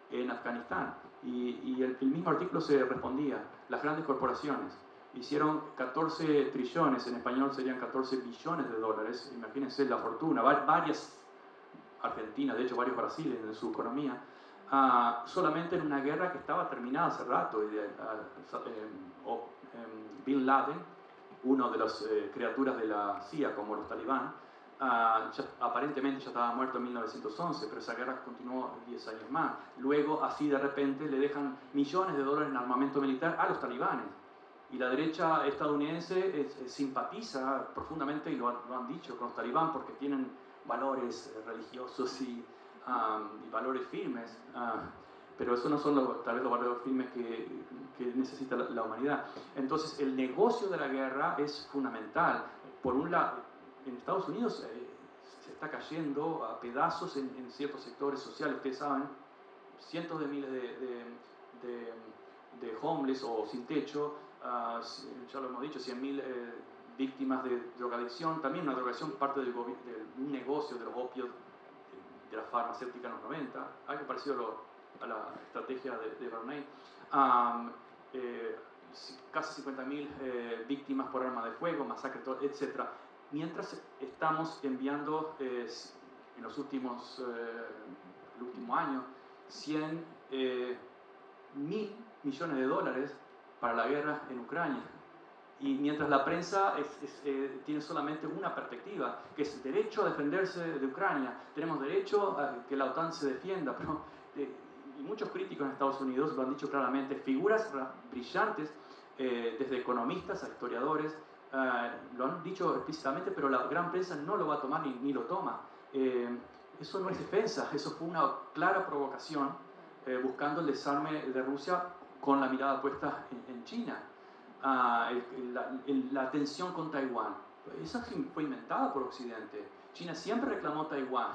en Afganistán. Y el mismo artículo se respondía, las grandes corporaciones. Hicieron 14 trillones, en español serían 14 billones de dólares, imagínense la fortuna, varias Argentina, de hecho varios Brasiles en su economía, solamente en una guerra que estaba terminada hace rato. Bin Laden, uno de las criaturas de la CIA como los talibán, aparentemente ya estaba muerto en 1911, pero esa guerra continuó 10 años más. Luego, así de repente, le dejan millones de dólares en armamento militar a los talibanes. Y la derecha estadounidense simpatiza profundamente, y lo han dicho, con los talibán porque tienen valores religiosos y valores firmes, pero esos no son tal vez los valores firmes que necesita la humanidad. Entonces el negocio de la guerra es fundamental. Por un lado, en Estados Unidos se está cayendo a pedazos en ciertos sectores sociales. Ustedes saben, cientos de miles de homeless o sin techo, ya lo hemos dicho, 100.000 víctimas de drogadicción. También una drogadicción parte de un negocio de los opios de la farmacéutica en los 90, algo parecido a la estrategia de Barney. Casi 50.000 víctimas por arma de fuego, masacre, etc. Mientras estamos enviando en los últimos el último año 100.000 millones de dólares para la guerra en Ucrania. Y mientras la prensa tiene solamente una perspectiva, que es el derecho a defenderse de Ucrania, tenemos derecho a que la OTAN se defienda, pero y muchos críticos en Estados Unidos lo han dicho claramente, figuras brillantes, desde economistas a historiadores, lo han dicho explícitamente, pero la gran prensa no lo va a tomar ni lo toma. Eso no es defensa, eso fue una clara provocación buscando el desarme de Rusia con la mirada puesta en China. La tensión con Taiwán, esa fue inventada por Occidente. China siempre reclamó Taiwán,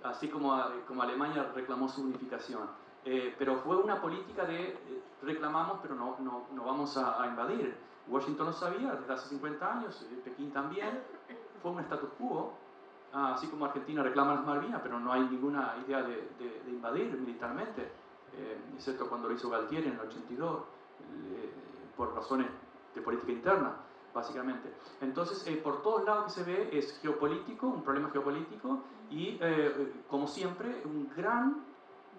así como Alemania reclamó su unificación. Pero fue una política de reclamamos, pero no vamos a invadir. Washington lo sabía desde hace 50 años, Pekín también. Fue un status quo, así como Argentina reclama las Malvinas, pero no hay ninguna idea de invadir militarmente, excepto cuando lo hizo Galtieri en el 82, por razones de política interna, básicamente. Entonces, por todos lados que se ve es geopolítico, un problema geopolítico y, como siempre, un gran,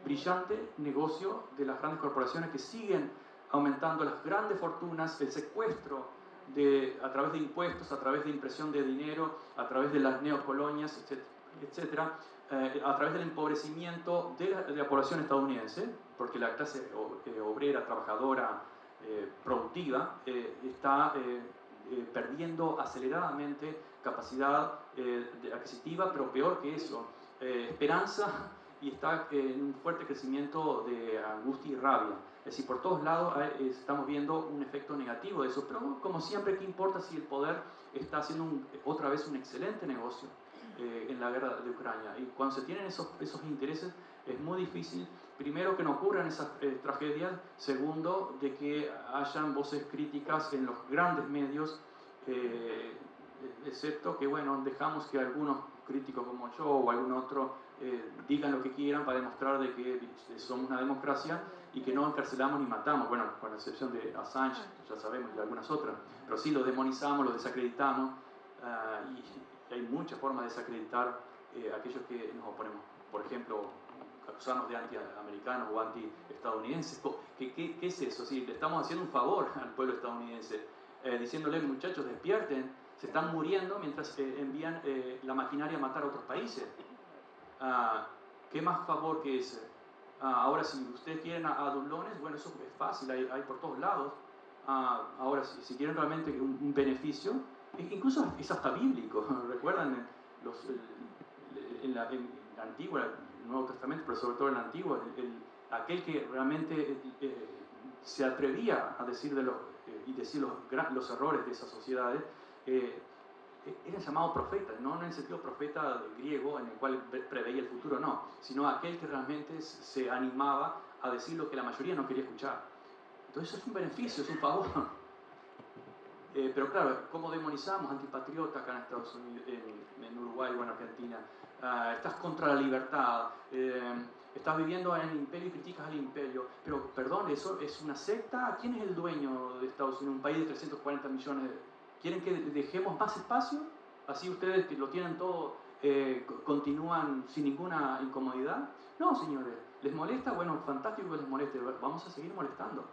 brillante negocio de las grandes corporaciones que siguen aumentando las grandes fortunas, el secuestro a través de impuestos, a través de impresión de dinero, a través de las neocolonias, etcétera, a través del empobrecimiento de la población estadounidense, porque la clase obrera, trabajadora, productiva, está perdiendo aceleradamente capacidad adquisitiva, pero peor que eso, esperanza, y está en un fuerte crecimiento de angustia y rabia. Es decir, por todos lados estamos viendo un efecto negativo de eso, pero como siempre, ¿qué importa si el poder está haciendo otra vez un excelente negocio en la guerra de Ucrania? Y cuando se tienen esos intereses es muy difícil, primero, que no ocurran esas tragedias, segundo, de que hayan voces críticas en los grandes medios, excepto que, bueno, dejamos que algunos críticos como yo o algún otro digan lo que quieran para demostrar de que somos una democracia y que no encarcelamos ni matamos, bueno, con la excepción de Assange, ya sabemos, y algunas otras, pero sí lo demonizamos, lo desacreditamos, y hay muchas formas de desacreditar a aquellos que nos oponemos. Por ejemplo, acusarnos de antiamericanos o antiestadounidenses. ¿Qué es eso? Sí, le estamos haciendo un favor al pueblo estadounidense, diciéndole, muchachos, despierten, se están muriendo mientras envían la maquinaria a matar a otros países. ¿Qué más favor que ese? Ahora, si ustedes quieren a dublones, bueno, eso es fácil, hay por todos lados. Ahora, si quieren realmente un beneficio, incluso es hasta bíblico. ¿Recuerdan en la Antigua, el Nuevo Testamento, pero sobre todo en el Antiguo, aquel que realmente se atrevía a decir y decir los errores de esas sociedades, era llamado profeta, no en el sentido profeta griego en el cual preveía el futuro, no, sino aquel que realmente se animaba a decir lo que la mayoría no quería escuchar. Entonces eso es un beneficio, es un favor. Pero claro, ¿cómo demonizamos antipatriotas acá en Estados Unidos, en Uruguay o en Argentina? Estás contra la libertad, estás viviendo en el imperio y criticas al imperio. Pero, perdón, ¿eso es una secta? ¿Quién es el dueño de Estados Unidos? Un país de 340 millones. ¿Quieren que dejemos más espacio? Así ustedes que lo tienen todo, continúan sin ninguna incomodidad. No, señores, ¿les molesta? Bueno, fantástico que les moleste, vamos a seguir molestando.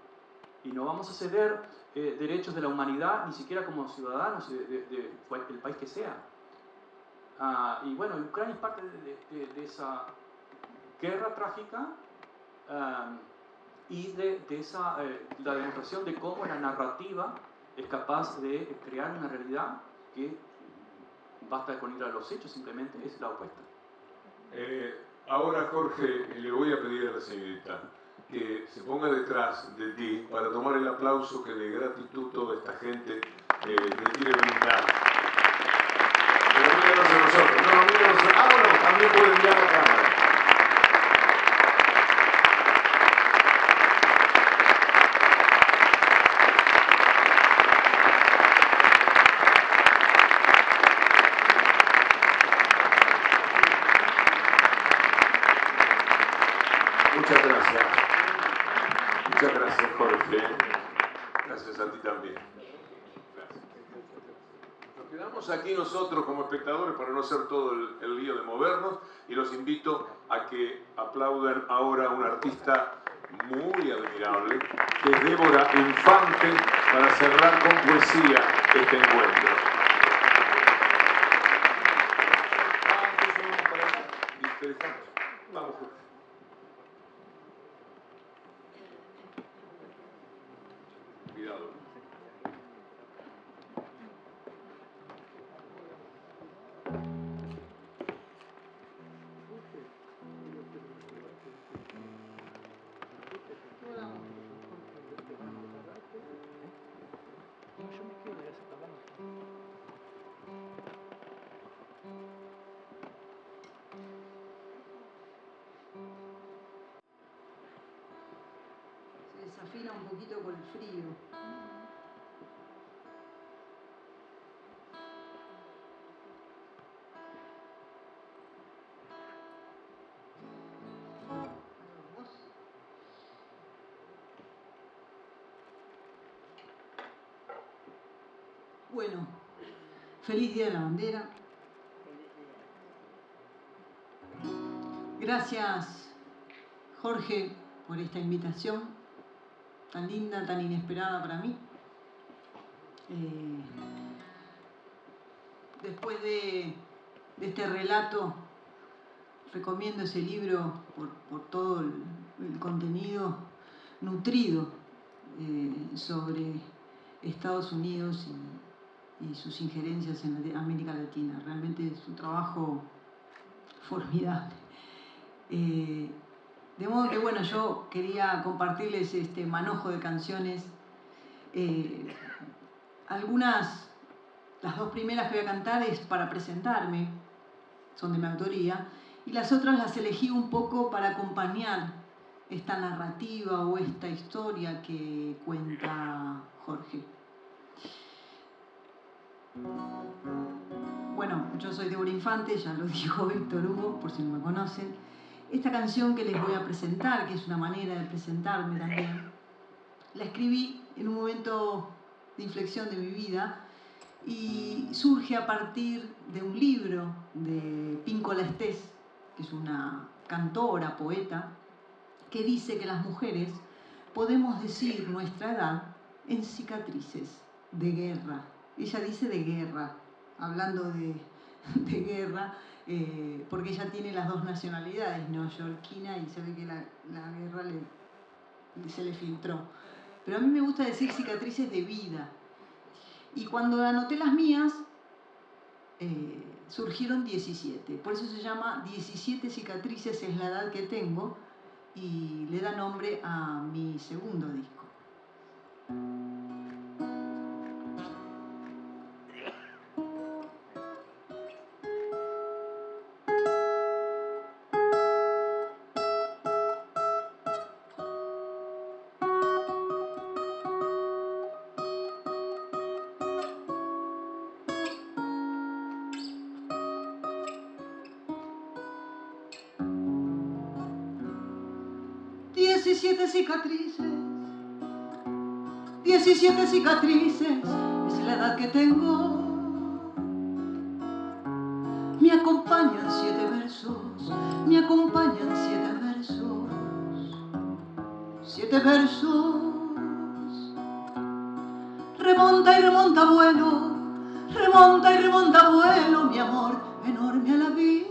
Y no vamos a ceder derechos de la humanidad, ni siquiera como ciudadanos del país que sea. Y bueno, Ucrania es parte de esa guerra trágica y de esa, la demostración de cómo la narrativa es capaz de crear una realidad que basta con ir a los hechos, simplemente es la opuesta. Ahora, Jorge, le voy a pedir a la señorita que se ponga detrás de ti para tomar el aplauso que de gratitud toda esta gente le quiere brindar. Pero mírenos a nosotros. No, mírenos a... bueno, también pueden mirar la cámara. Muchas gracias. Muchas gracias, Jorge. Gracias a ti también. Gracias. Nos quedamos aquí nosotros como espectadores para no hacer todo el lío de movernos y los invito a que aplaudan ahora a un artista muy admirable, que es Débora Infante, para cerrar con poesía este encuentro. Vamos, Jorge. demasiado. Se desafina un poquito con el frío. Bueno, feliz Día de la Bandera. Gracias, Jorge, por esta invitación tan linda, tan inesperada para mí. Después de este relato, recomiendo ese libro por todo el contenido nutrido sobre Estados Unidos y sus injerencias en América Latina. Realmente es un trabajo formidable. De modo que, bueno, yo quería compartirles este manojo de canciones. Algunas, las dos primeras que voy a cantar es para presentarme, son de mi autoría, y las otras las elegí un poco para acompañar esta narrativa o esta historia que cuenta Jorge. Bueno, yo soy Débora Infante, ya lo dijo Víctor Hugo, por si no me conocen. Esta canción que les voy a presentar, que es una manera de presentarme también, la escribí en un momento de inflexión de mi vida y surge a partir de un libro de Píncola Estés, que es una cantora, poeta, que dice que las mujeres podemos decir nuestra edad en cicatrices de guerra. Ella dice de guerra, hablando de guerra, porque ella tiene las dos nacionalidades, neoyorquina, y se ve que la guerra se le filtró. Pero a mí me gusta decir cicatrices de vida. Y cuando anoté las mías, surgieron 17. Por eso se llama 17 cicatrices es la edad que tengo, y le da nombre a mi segundo disco. Cicatrices, 17 cicatrices, es la edad que tengo. Me acompañan 7 versos, me acompañan 7 versos, 7 versos. Remonta y remonta vuelo, remonta y remonta vuelo, mi amor enorme a la vida.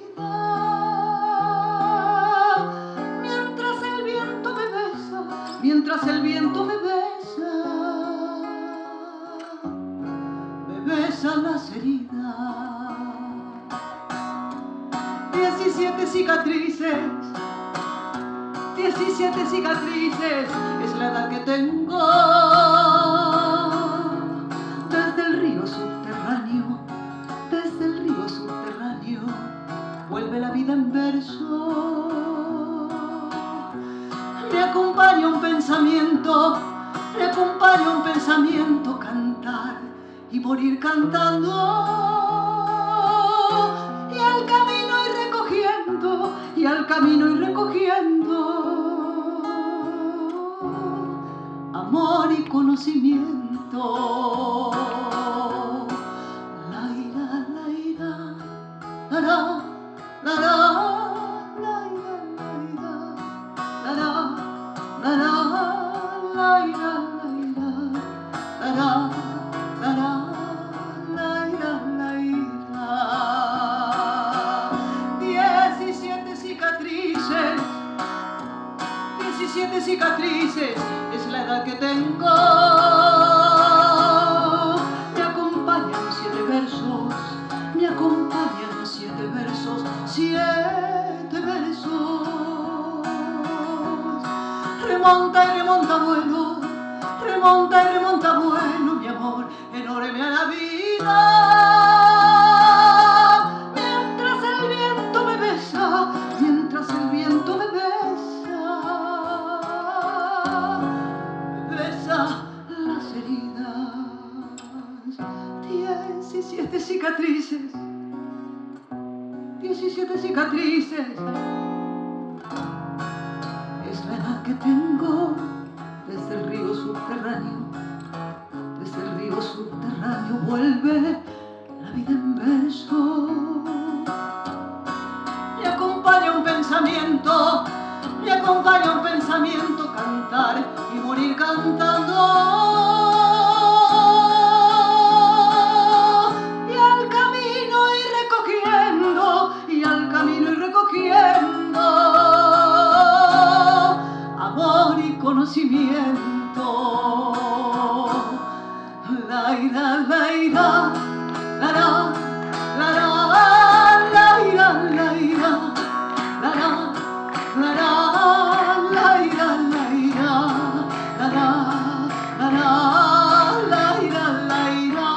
Mientras el viento me besa las heridas. 17 cicatrices, 17 cicatrices, es la edad que tengo. Desde el río subterráneo, vuelve la vida en verso. Me acompaña un pensamiento, cantar y morir cantando. Y al camino ir recogiendo, amor y conocimiento. La ira, la ra, la ra. Cicatrices es la edad que tengo. 7 versos. Remonta y remonta bueno, remonta y remonta bueno, mi amor, enorme a la vida. Mientras el viento me besa, mientras el viento me besa las heridas. 17 cicatrices, 17 cicatrices. Es la edad que tengo desde el río subterráneo. Desde el río subterráneo vuelve la vida en verso. Me acompaña un pensamiento, me acompaña un pensamiento, cantar y morir cantando. Y al camino ir recogiendo, y al camino ir recogiendo amor y conocimiento. La ira, la ira, la ra, la ra, la ira, la ira, la ra, la ra, la ira, la ira, la ra, la ra, la ira, la ira.